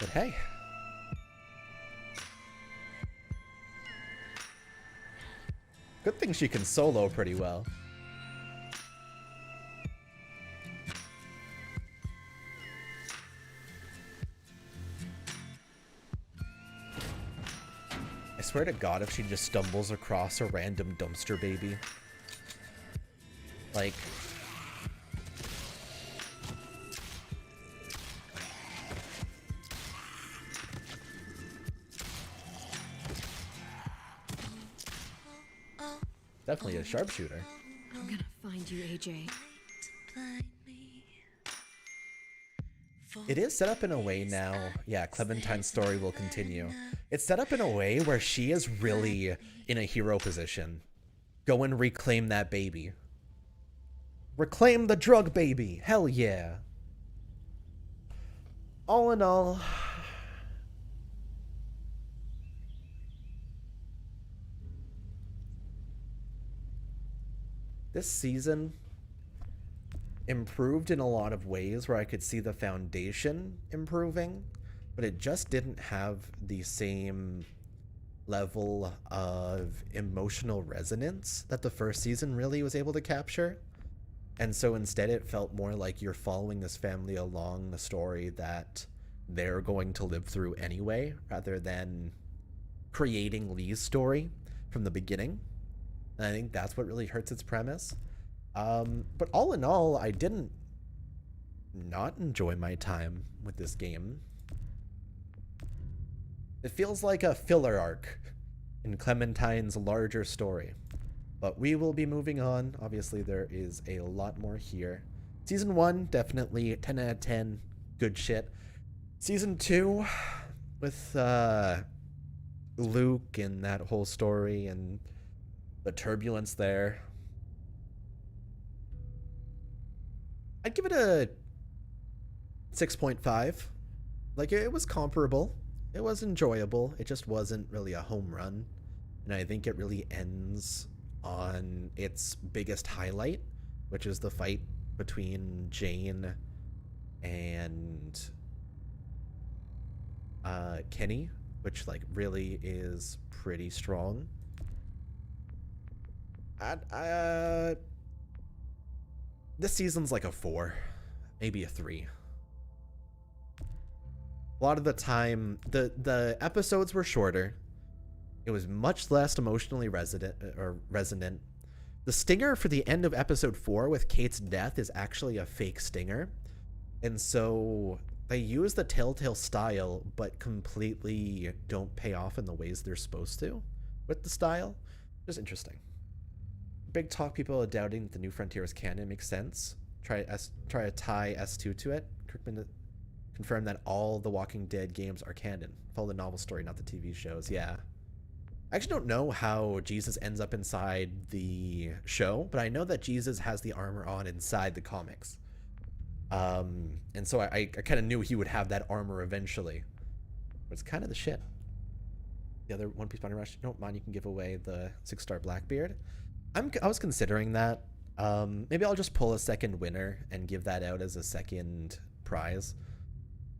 But hey. Good thing she can solo pretty well. I swear to God, if she just stumbles across a random dumpster baby. Like... Definitely a sharpshooter. I'm gonna find you, AJ. It is set up in a way now. Yeah, Clementine's story will continue. It's set up in a way where she is really in a hero position. Go and reclaim that baby. Reclaim the drug baby. Hell yeah. All in all, this season improved in a lot of ways where I could see the foundation improving, but it just didn't have the same level of emotional resonance that the first season really was able to capture. And so instead it felt more like you're following this family along the story that they're going to live through anyway, rather than creating Lee's story from the beginning. And I think that's what really hurts its premise. But all in all, I didn't not enjoy my time with this game. It feels like a filler arc in Clementine's larger story. But we will be moving on. Obviously, there is a lot more here. Season 1, definitely 10 out of 10. Good shit. Season 2, with Luke and that whole story and the turbulence there, I'd give it a 6.5. Like, it was comparable. It was enjoyable. It just wasn't really a home run. And I think it really ends on its biggest highlight, which is the fight between Jane and Kenny, which like really is pretty strong. This season's like a 4, maybe a 3. A lot of the time, the episodes were shorter. It was much less emotionally resonant. The stinger for the end of episode 4 with Kate's death is actually a fake stinger. And so they use the Telltale style, but completely don't pay off in the ways they're supposed to with the style. Just interesting. Big talk people are doubting that the New Frontier is canon makes sense. Try to tie S2 to it. Kirkman confirmed that all the Walking Dead games are canon. Follow the novel story, not the TV shows. Yeah. I actually don't know how Jesus ends up inside the show, but I know that Jesus has the armor on inside the comics. And so I kind of knew he would have that armor eventually. But it's kind of the shit. The other One Piece Bunny Rush, you don't mind, you can give away the 6-star Blackbeard. I was considering that. Maybe I'll just pull a second winner and give that out as a second prize.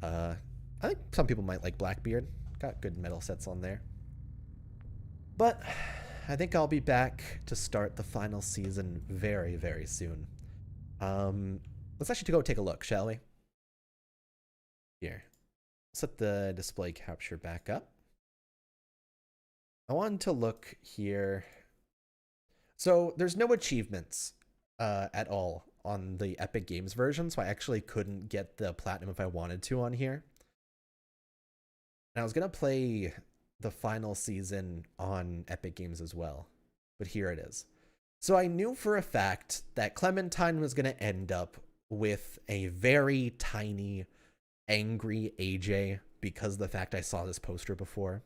I think some people might like Blackbeard. Got good metal sets on there. But I think I'll be back to start the final season very, very soon. Let's actually go take a look, shall we? Here. Set the display capture back up. I wanted to look here. So there's no achievements at all on the Epic Games version, so I actually couldn't get the platinum if I wanted to on here. And I was going to play the final season on Epic Games as well, but here it is. So I knew for a fact that Clementine was going to end up with a very tiny, angry AJ because of the fact I saw this poster before.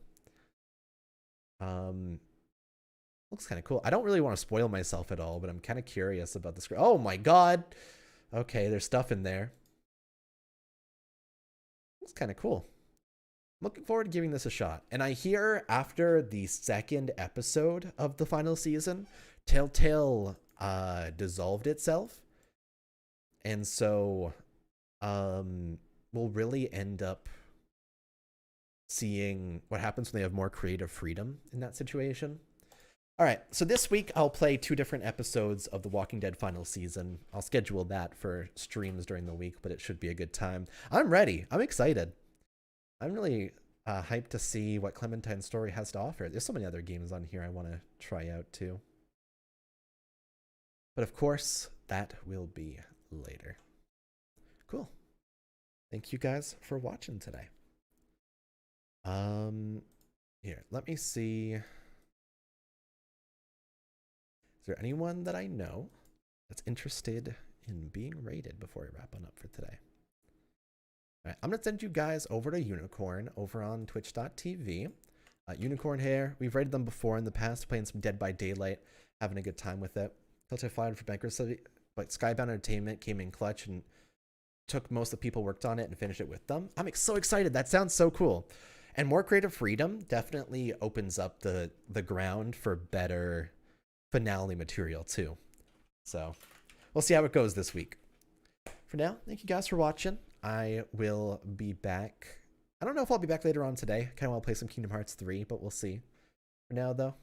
Looks kind of cool. I don't really want to spoil myself at all, but I'm kind of curious about the script. Oh my god! Okay, there's stuff in there. Looks kind of cool. I'm looking forward to giving this a shot. And I hear after the second episode of the final season, Telltale dissolved itself. And so we'll really end up seeing what happens when they have more creative freedom in that situation. All right, so this week I'll play 2 different episodes of The Walking Dead final season. I'll schedule that for streams during the week, but it should be a good time. I'm ready. I'm excited. I'm really hyped to see what Clementine's story has to offer. There's so many other games on here I want to try out too. But of course, that will be later. Cool. Thank you guys for watching today. Here, let me see. Is there anyone that I know that's interested in being rated before we wrap on up for today? All right, I'm going to send you guys over to Unicorn over on twitch.tv. Unicorn here, we've rated them before in the past, playing some Dead by Daylight, having a good time with it. Telltale filed for bankruptcy, but Skybound Entertainment came in clutch and took most of the people worked on it and finished it with them. I'm so excited. That sounds so cool. And more creative freedom definitely opens up the ground for better finale material too. So we'll see how it goes this week. for now, thank you guys for watching. I will be back. I don't know if I'll be back later on today. I kind of want to play some Kingdom Hearts 3, but we'll see. For now, though,